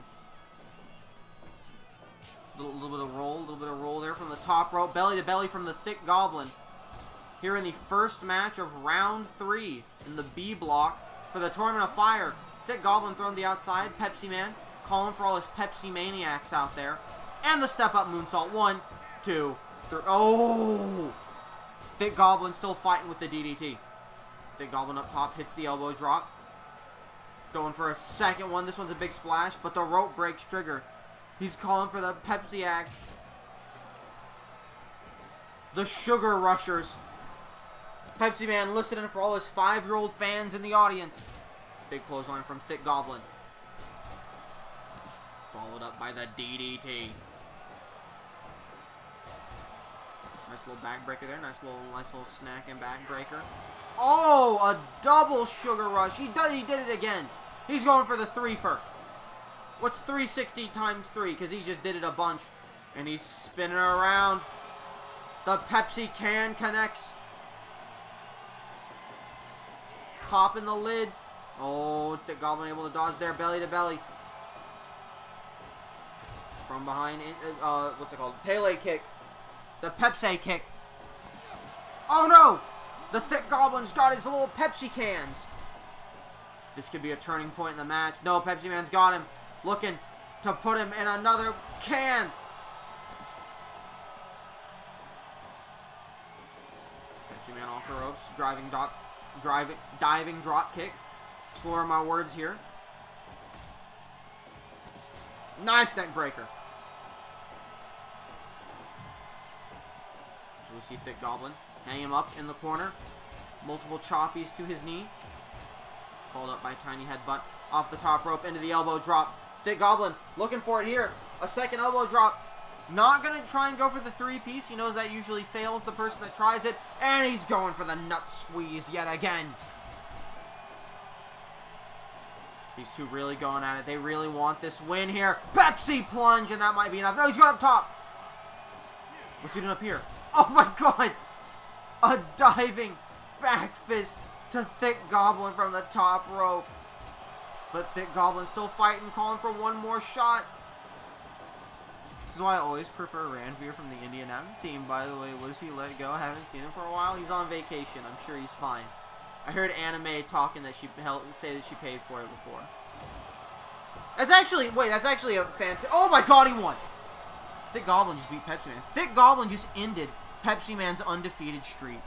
Little bit of roll there from the top rope. Belly to belly from the Thick Goblin. Here in the first match of round 3 in the B block for the Tournament of Fire. Thick Goblin thrown to the outside. Pepsi Man calling for all his Pepsi Maniacs out there. And the step-up moonsault. 1, 2, 3. Oh! Thick Goblin still fighting with the DDT. Thick Goblin up top hits the elbow drop. Going for a second one. This one's a big splash, but the rope breaks trigger. He's calling for the Pepsi Axe. The Sugar Rushers. Pepsi Man listening for all his 5-year-old fans in the audience. Big clothesline from Thick Goblin. Followed up by the DDT. Nice little backbreaker there. Nice little snack and backbreaker. Oh, a double Sugar Rush. He did it again. He's going for the 3-fer. What's 360 times 3? Because he just did it a bunch. And he's spinning around. The Pepsi can connects. Popping the lid. Oh, Thick Goblin able to dodge there. Belly to belly. From behind. What's it called? Pele kick. The Pepsi kick. Oh no! The Thick Goblin's got his little Pepsi cans. This could be a turning point in the match. No, Pepsi Man's got him. Looking to put him in another can. Pepsi Man off the ropes. Diving drop kick. Slur my words here. Nice neck breaker. So we see Thick Goblin hang him up in the corner. Multiple choppies to his knee. Followed up by Tiny Headbutt. Off the top rope into the elbow drop. Thick Goblin looking for it here. A second elbow drop. Not going to try and go for the 3-piece. He knows that usually fails the person that tries it. And he's going for the nut squeeze yet again. These two really going at it. They really want this win here. Pepsi plunge, and that might be enough. No, he's going up top. What's he doing up here? Oh my god. A diving back fist to Thick Goblin from the top rope. But Thick Goblin still fighting, calling for one more shot. This is why I always prefer Ranveer from the Indianapolis team. By the way, was he let go? I haven't seen him for a while. He's on vacation. I'm sure he's fine. I heard Anime talking that say that she paid for it before. That's actually a fantastic. Oh my god, he won! Thick Goblin just beat Pepsi Man. Thick Goblin just ended Pepsi Man's undefeated streak.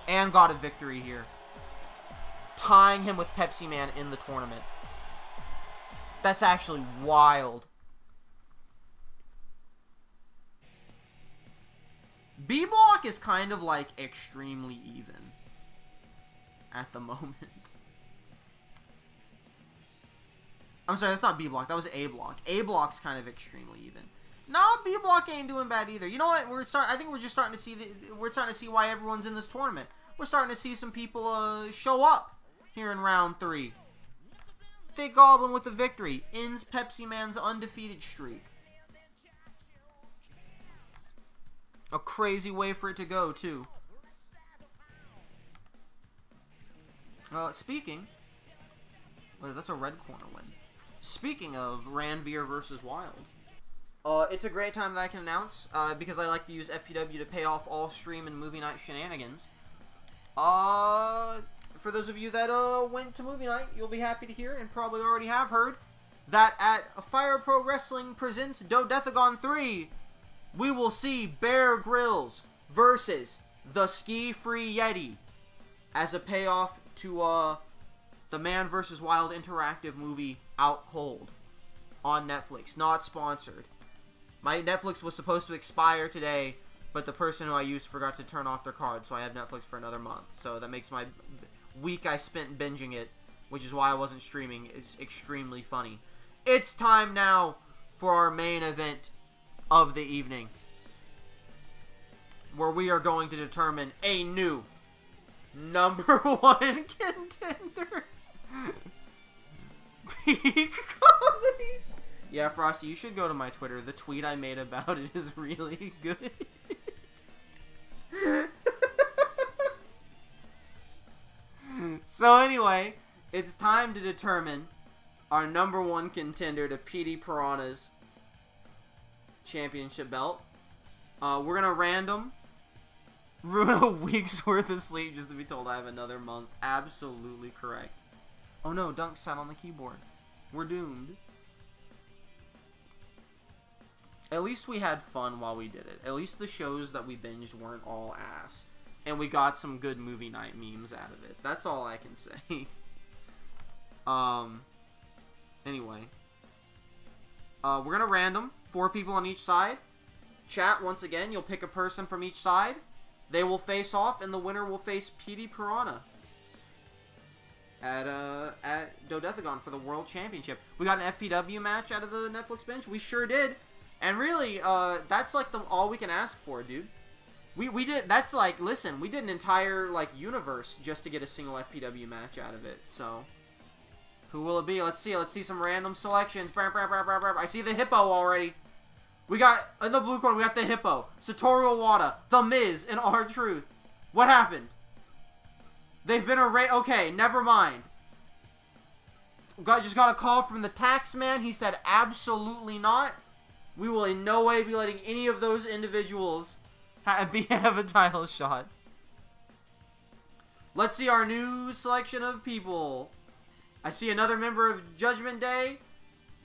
And got a victory here. Tying him with Pepsi Man in the tournament. That's actually wild. B Block is kind of like extremely even at the moment. I'm sorry, that's not B Block. That was A Block. A Block's kind of extremely even. No, B Block ain't doing bad either. You know what? I think we're just starting to see we're starting to see why everyone's in this tournament. We're starting to see some people show up here in round 3. Thick Goblin with the victory ends Pepsi Man's undefeated streak. A crazy way for it to go, too. Speaking... Well, that's a red corner win. Speaking of Ranveer versus Wild. It's a great time that I can announce, because I like to use FPW to pay off all stream and movie night shenanigans. For those of you that went to movie night, you'll be happy to hear, and probably already have heard, that at Fire Pro Wrestling presents Dodecagon 3... we will see Bear Grylls versus the Ski Free Yeti as a payoff to the Man vs. Wild interactive movie Out Cold on Netflix. Not sponsored. My Netflix was supposed to expire today, but the person who I used forgot to turn off their card, so I have Netflix for another month. So that makes my week I spent binging it, which is why I wasn't streaming, is extremely funny. It's time now for our main event of the evening, where we are going to determine a new #1 contender. Peak comedy. Yeah, Frosty, you should go to my Twitter. The tweet I made about it is really good. So anyway, it's time to determine our #1 contender to PD Piranha's championship belt. We're gonna random ruin a week's worth of sleep just to be told I have another month. Absolutely correct. Oh no, Dunk sat on the keyboard. We're doomed. At least we had fun while we did it. At least the shows that we binged weren't all ass. And we got some good movie night memes out of it. That's all I can say. Anyway. We're gonna random 4 people on each side. Chat, once again, you'll pick a person from each side. They will face off, and the winner will face PD Piranha at Dodecagon for the World Championship. We got an FPW match out of the Netflix bench. We sure did. And really, that's like all we can ask for, dude. We did, that's like, listen, we did an entire, like, universe just to get a single FPW match out of it, so. Who will it be? Let's see some random selections. I see the Hippo already. We got, in the blue corner, we got the Hippo, Satoru Iwata, The Miz, and R-Truth. What happened? They've been okay, never mind. Just got a call from the tax man. He said absolutely not. We will in no way be letting any of those individuals have a title shot. Let's see our new selection of people. I see another member of Judgment Day.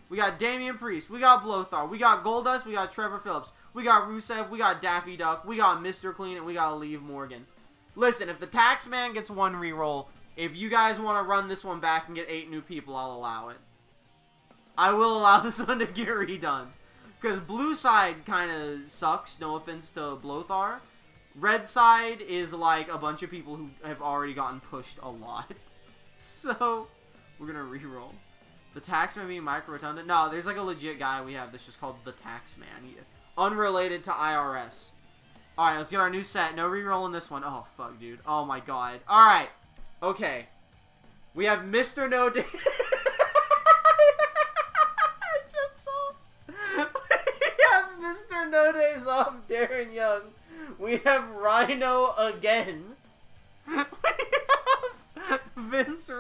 We got Damian Priest. We got Blothar. We got Goldust. We got Trevor Phillips. We got Rusev. We got Daffy Duck. We got Mr. Clean. And we got Liv Morgan. Listen, if the Taxman gets one reroll, if you guys want to run this one back and get 8 new people, I'll allow it. I will allow this one to get redone. Because blue side kind of sucks. No offense to Blothar. Red side is like a bunch of people who have already gotten pushed a lot. So, we're going to reroll. The Taxman being Mike Rotunda? No, there's like a legit guy we have that's just called the Taxman. Unrelated to IRS. Alright, let's get our new set. No reroll in this one. Oh, fuck, dude. Oh, my God. Alright. Okay. We have Mr. No Day. I just saw. We have Mr. No Days Off, Darren Young. We have Rhino again. We have Vince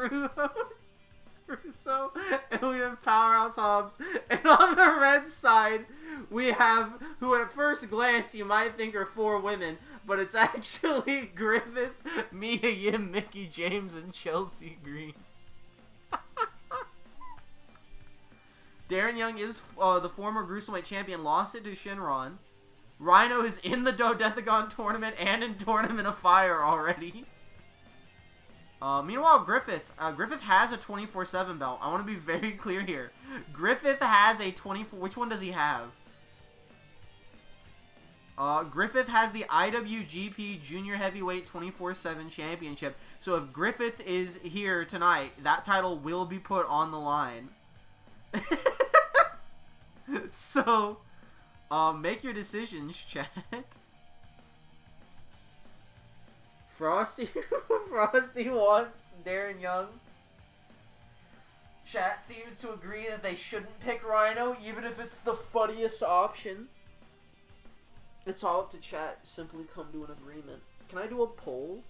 Russo, and we have Powerhouse Hobbs. And on the red side, we have, who at first glance you might think are 4 women, but it's actually Griffith, Mia Yim, Mickey James, and Chelsea Green. Darren Young is the former Gruesomeweight champion, lost it to Shinron. Rhino is in the Dodecagon tournament and in Tournament of Fire already. Meanwhile, Griffith has a 24/7 belt. I want to be very clear here. Griffith has a 24... Which one does he have? Griffith has the IWGP Junior Heavyweight 24/7 Championship. So if Griffith is here tonight, that title will be put on the line. So, make your decisions, chat. Frosty wants Darren Young. Chat seems to agree that they shouldn't pick Rhino, even if it's the funniest option. It's all up to chat. Simply come to an agreement. Can I do a poll?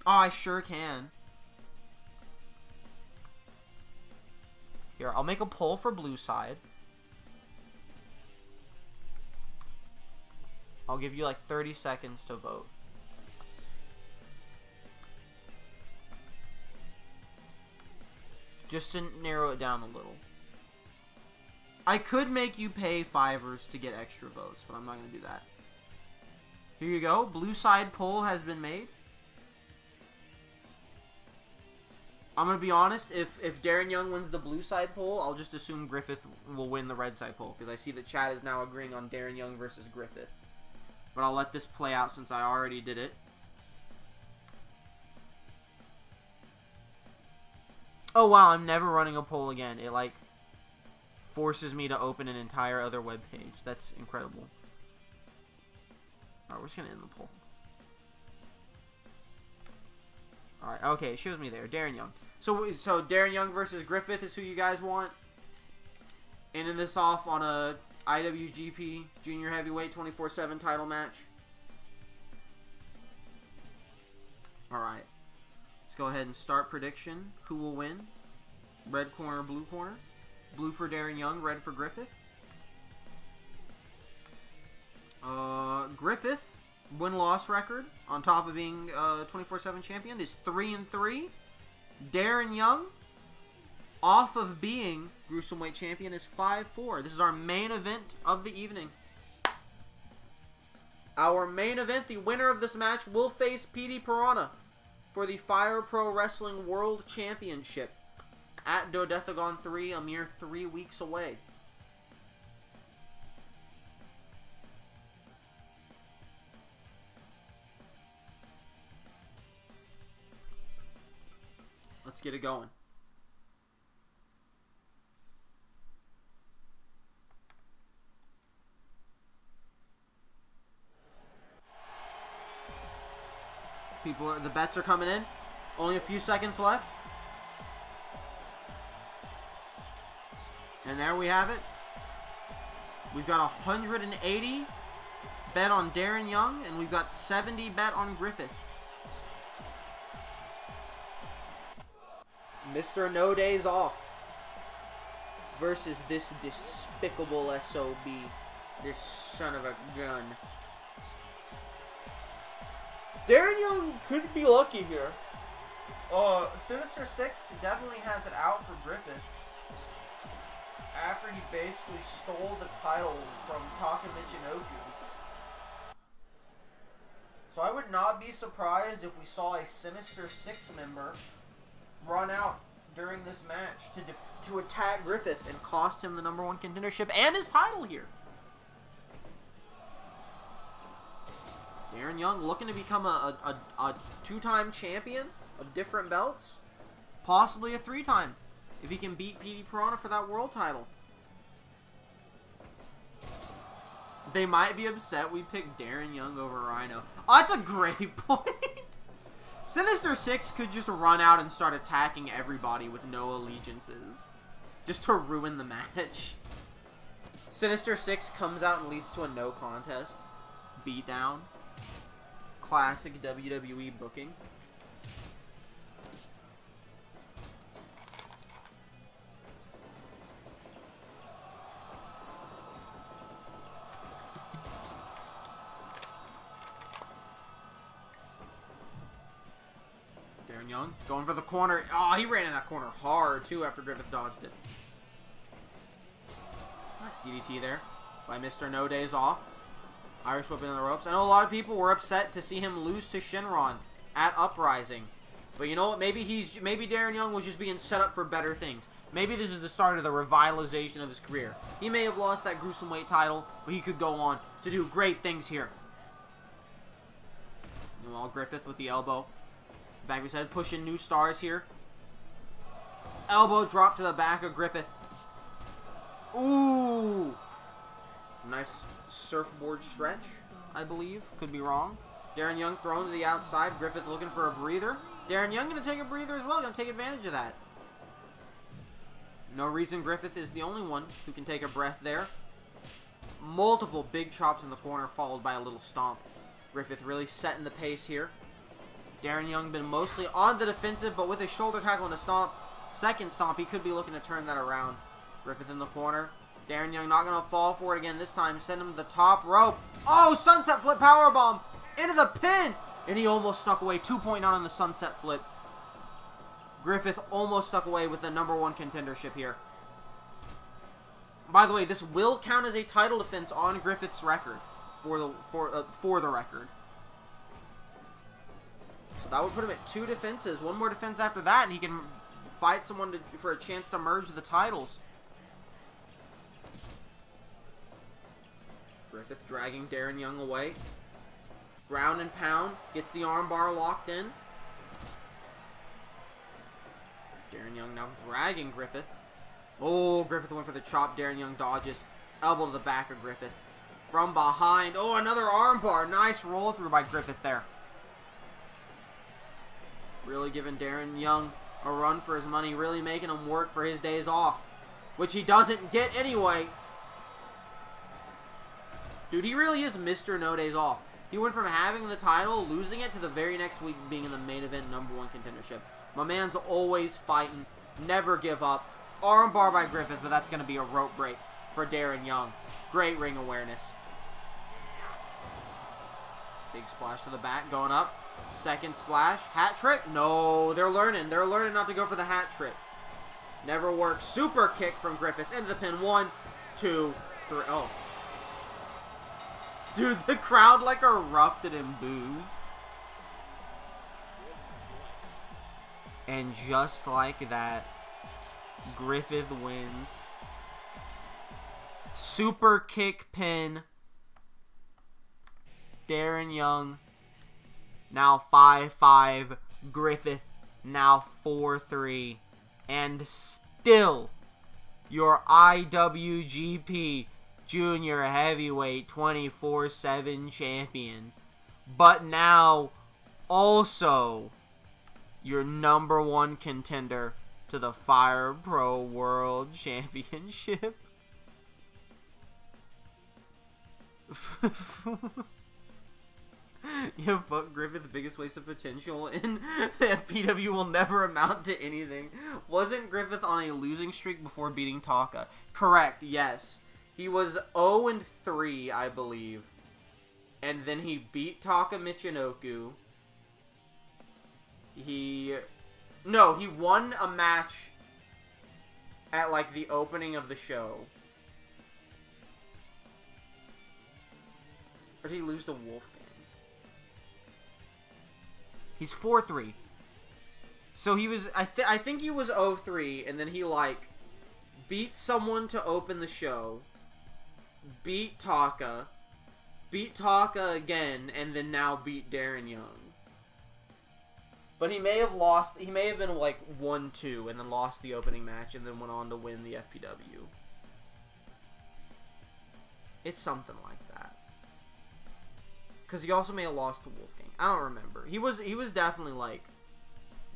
Oh, I sure can. Here, I'll make a poll for blue side. I'll give you like 30 seconds to vote. Just to narrow it down a little. I could make you pay $5 to get extra votes, but I'm not going to do that. Here you go. Blue side poll has been made. I'm going to be honest, if Darren Young wins the blue side poll, I'll just assume Griffith will win the red side poll, because I see the chat is now agreeing on Darren Young versus Griffith. But I'll let this play out since I already did it. Oh wow, I'm never running a poll again. It like forces me to open an entire other web page. That's incredible. Alright, we're just going to end the poll. Alright, okay, it shows me there. Darren Young. So Darren Young versus Griffith is who you guys want? Ending this off on a IWGP Junior Heavyweight 24/7 title match. Alright. Let's go ahead and start prediction. Who will win? Red corner, blue corner. Blue for Darren Young, red for Griffith. Griffith, win-loss record, on top of being 24/7 champion, is 3-3. Darren Young, off of being Gruesomeweight champion, is 5-4. This is our main event of the evening. Our main event, the winner of this match, will face Petey Piranha for the Fire Pro Wrestling World Championship at Dodecagon 3, a mere 3 weeks away. Let's get it going. The bets are coming in. Only a few seconds left. And there we have it. We've got 180 bet on Darren Young, and we've got 70 bet on Griffith. Mr. No Days Off versus this despicable SOB. This son of a gun. Darren Young could be lucky here. Sinister Six definitely has it out for Griffith. After he basically stole the title from Taka Michinoku. So I would not be surprised if we saw a Sinister Six member run out during this match to attack Griffith and cost him the #1 contendership and his title here. Darren Young looking to become a 2-time champion of different belts. Possibly a 3-time. If he can beat Petey Piranha for that world title. They might be upset we picked Darren Young over Rhino. Oh, that's a great point. Sinister Six could just run out and start attacking everybody with no allegiances. Just to ruin the match. Sinister Six comes out and leads to a no contest. Beatdown. Classic WWE booking. Darren Young going for the corner. Oh, he ran in that corner hard, too, after Griffith dodged it. Nice DDT there by Mr. No Days Off. Irish whipping in the ropes. I know a lot of people were upset to see him lose to Shinron at Uprising. But you know what? Maybe Darren Young was just being set up for better things. Maybe this is the start of the revitalization of his career. He may have lost that Gruesome Weight title, but he could go on to do great things here. Meanwhile, Griffith with the elbow. Back of his head, pushing new stars here. Elbow drop to the back of Griffith. Ooh! Nice surfboard stretch, I believe. Could be wrong. Darren Young thrown to the outside. Griffith looking for a breather. Darren Young going to take a breather as well. Going to take advantage of that. No reason Griffith is the only one who can take a breath there. Multiple big chops in the corner, followed by a little stomp. Griffith really setting the pace here. Darren Young been mostly on the defensive, but with his shoulder tackle and a stomp, second stomp, he could be looking to turn that around. Griffith in the corner. Darren Young not going to fall for it again this time. Send him to the top rope. Oh, sunset flip powerbomb into the pin. And he almost stuck away. 2.9 on the sunset flip. Griffith almost stuck away with the #1 contendership here. By the way, this will count as a title defense on Griffith's record for the record. So that would put him at 2 defenses. 1 more defense after that, and he can fight someone for a chance to merge the titles. Griffith dragging Darren Young away. Ground and pound. Gets the armbar locked in. Darren Young now dragging Griffith. Oh, Griffith went for the chop. Darren Young dodges. Elbow to the back of Griffith. From behind. Oh, another armbar. Nice roll through by Griffith there. Really giving Darren Young a run for his money. Really making him work for his days off. Which he doesn't get anyway. Dude, he really is Mr. No Days Off. He went from having the title, losing it, to the very next week being in the main event #1 contendership. My man's always fighting. Never give up. Armbar by Griffith, but that's going to be a rope break for Darren Young. Great ring awareness. Big splash to the back, going up. Second splash. Hat trick? No, they're learning. They're learning not to go for the hat trick. Never works. Super kick from Griffith into the pin. 1, 2, 3. Oh. Dude, the crowd like erupted in boos. And just like that, Griffith wins. Super kick pin. Darren Young now 5-5. Griffith now 4-3. And still your IWGP Junior Heavyweight 24/7 champion. But now also your #1 contender to the Fire Pro World Championship. Yeah, fuck Griffith, the biggest waste of potential in FPW will never amount to anything. Wasn't Griffith on a losing streak before beating Taka? Correct, yes. He was 0-3, I believe. And then he beat Taka Michinoku. No, he won a match at, like, the opening of the show. Or did he lose to Wolfgang? He's 4-3. So he was, I think he was 0-3, and then he, like, beat someone to open the show, beat Taka again, and then now beat Darren Young. But he may have lost, he may have been, like, 1-2, and then lost the opening match, and then went on to win the FPW. It's something like that. Because he also may have lost to Wolfgang. I don't remember. He was definitely, like,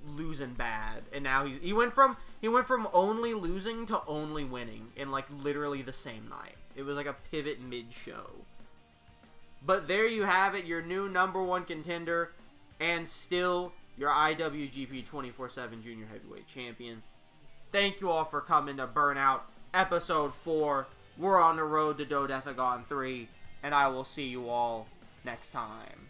losing bad, and now he went from only losing to only winning in, like, literally the same night. It was like a pivot mid-show. But there you have it, your new #1 contender, and still your IWGP 24/7 Junior Heavyweight Champion. Thank you all for coming to Burnout Episode 4. We're on the road to Dodethagon 3, and I will see you all next time.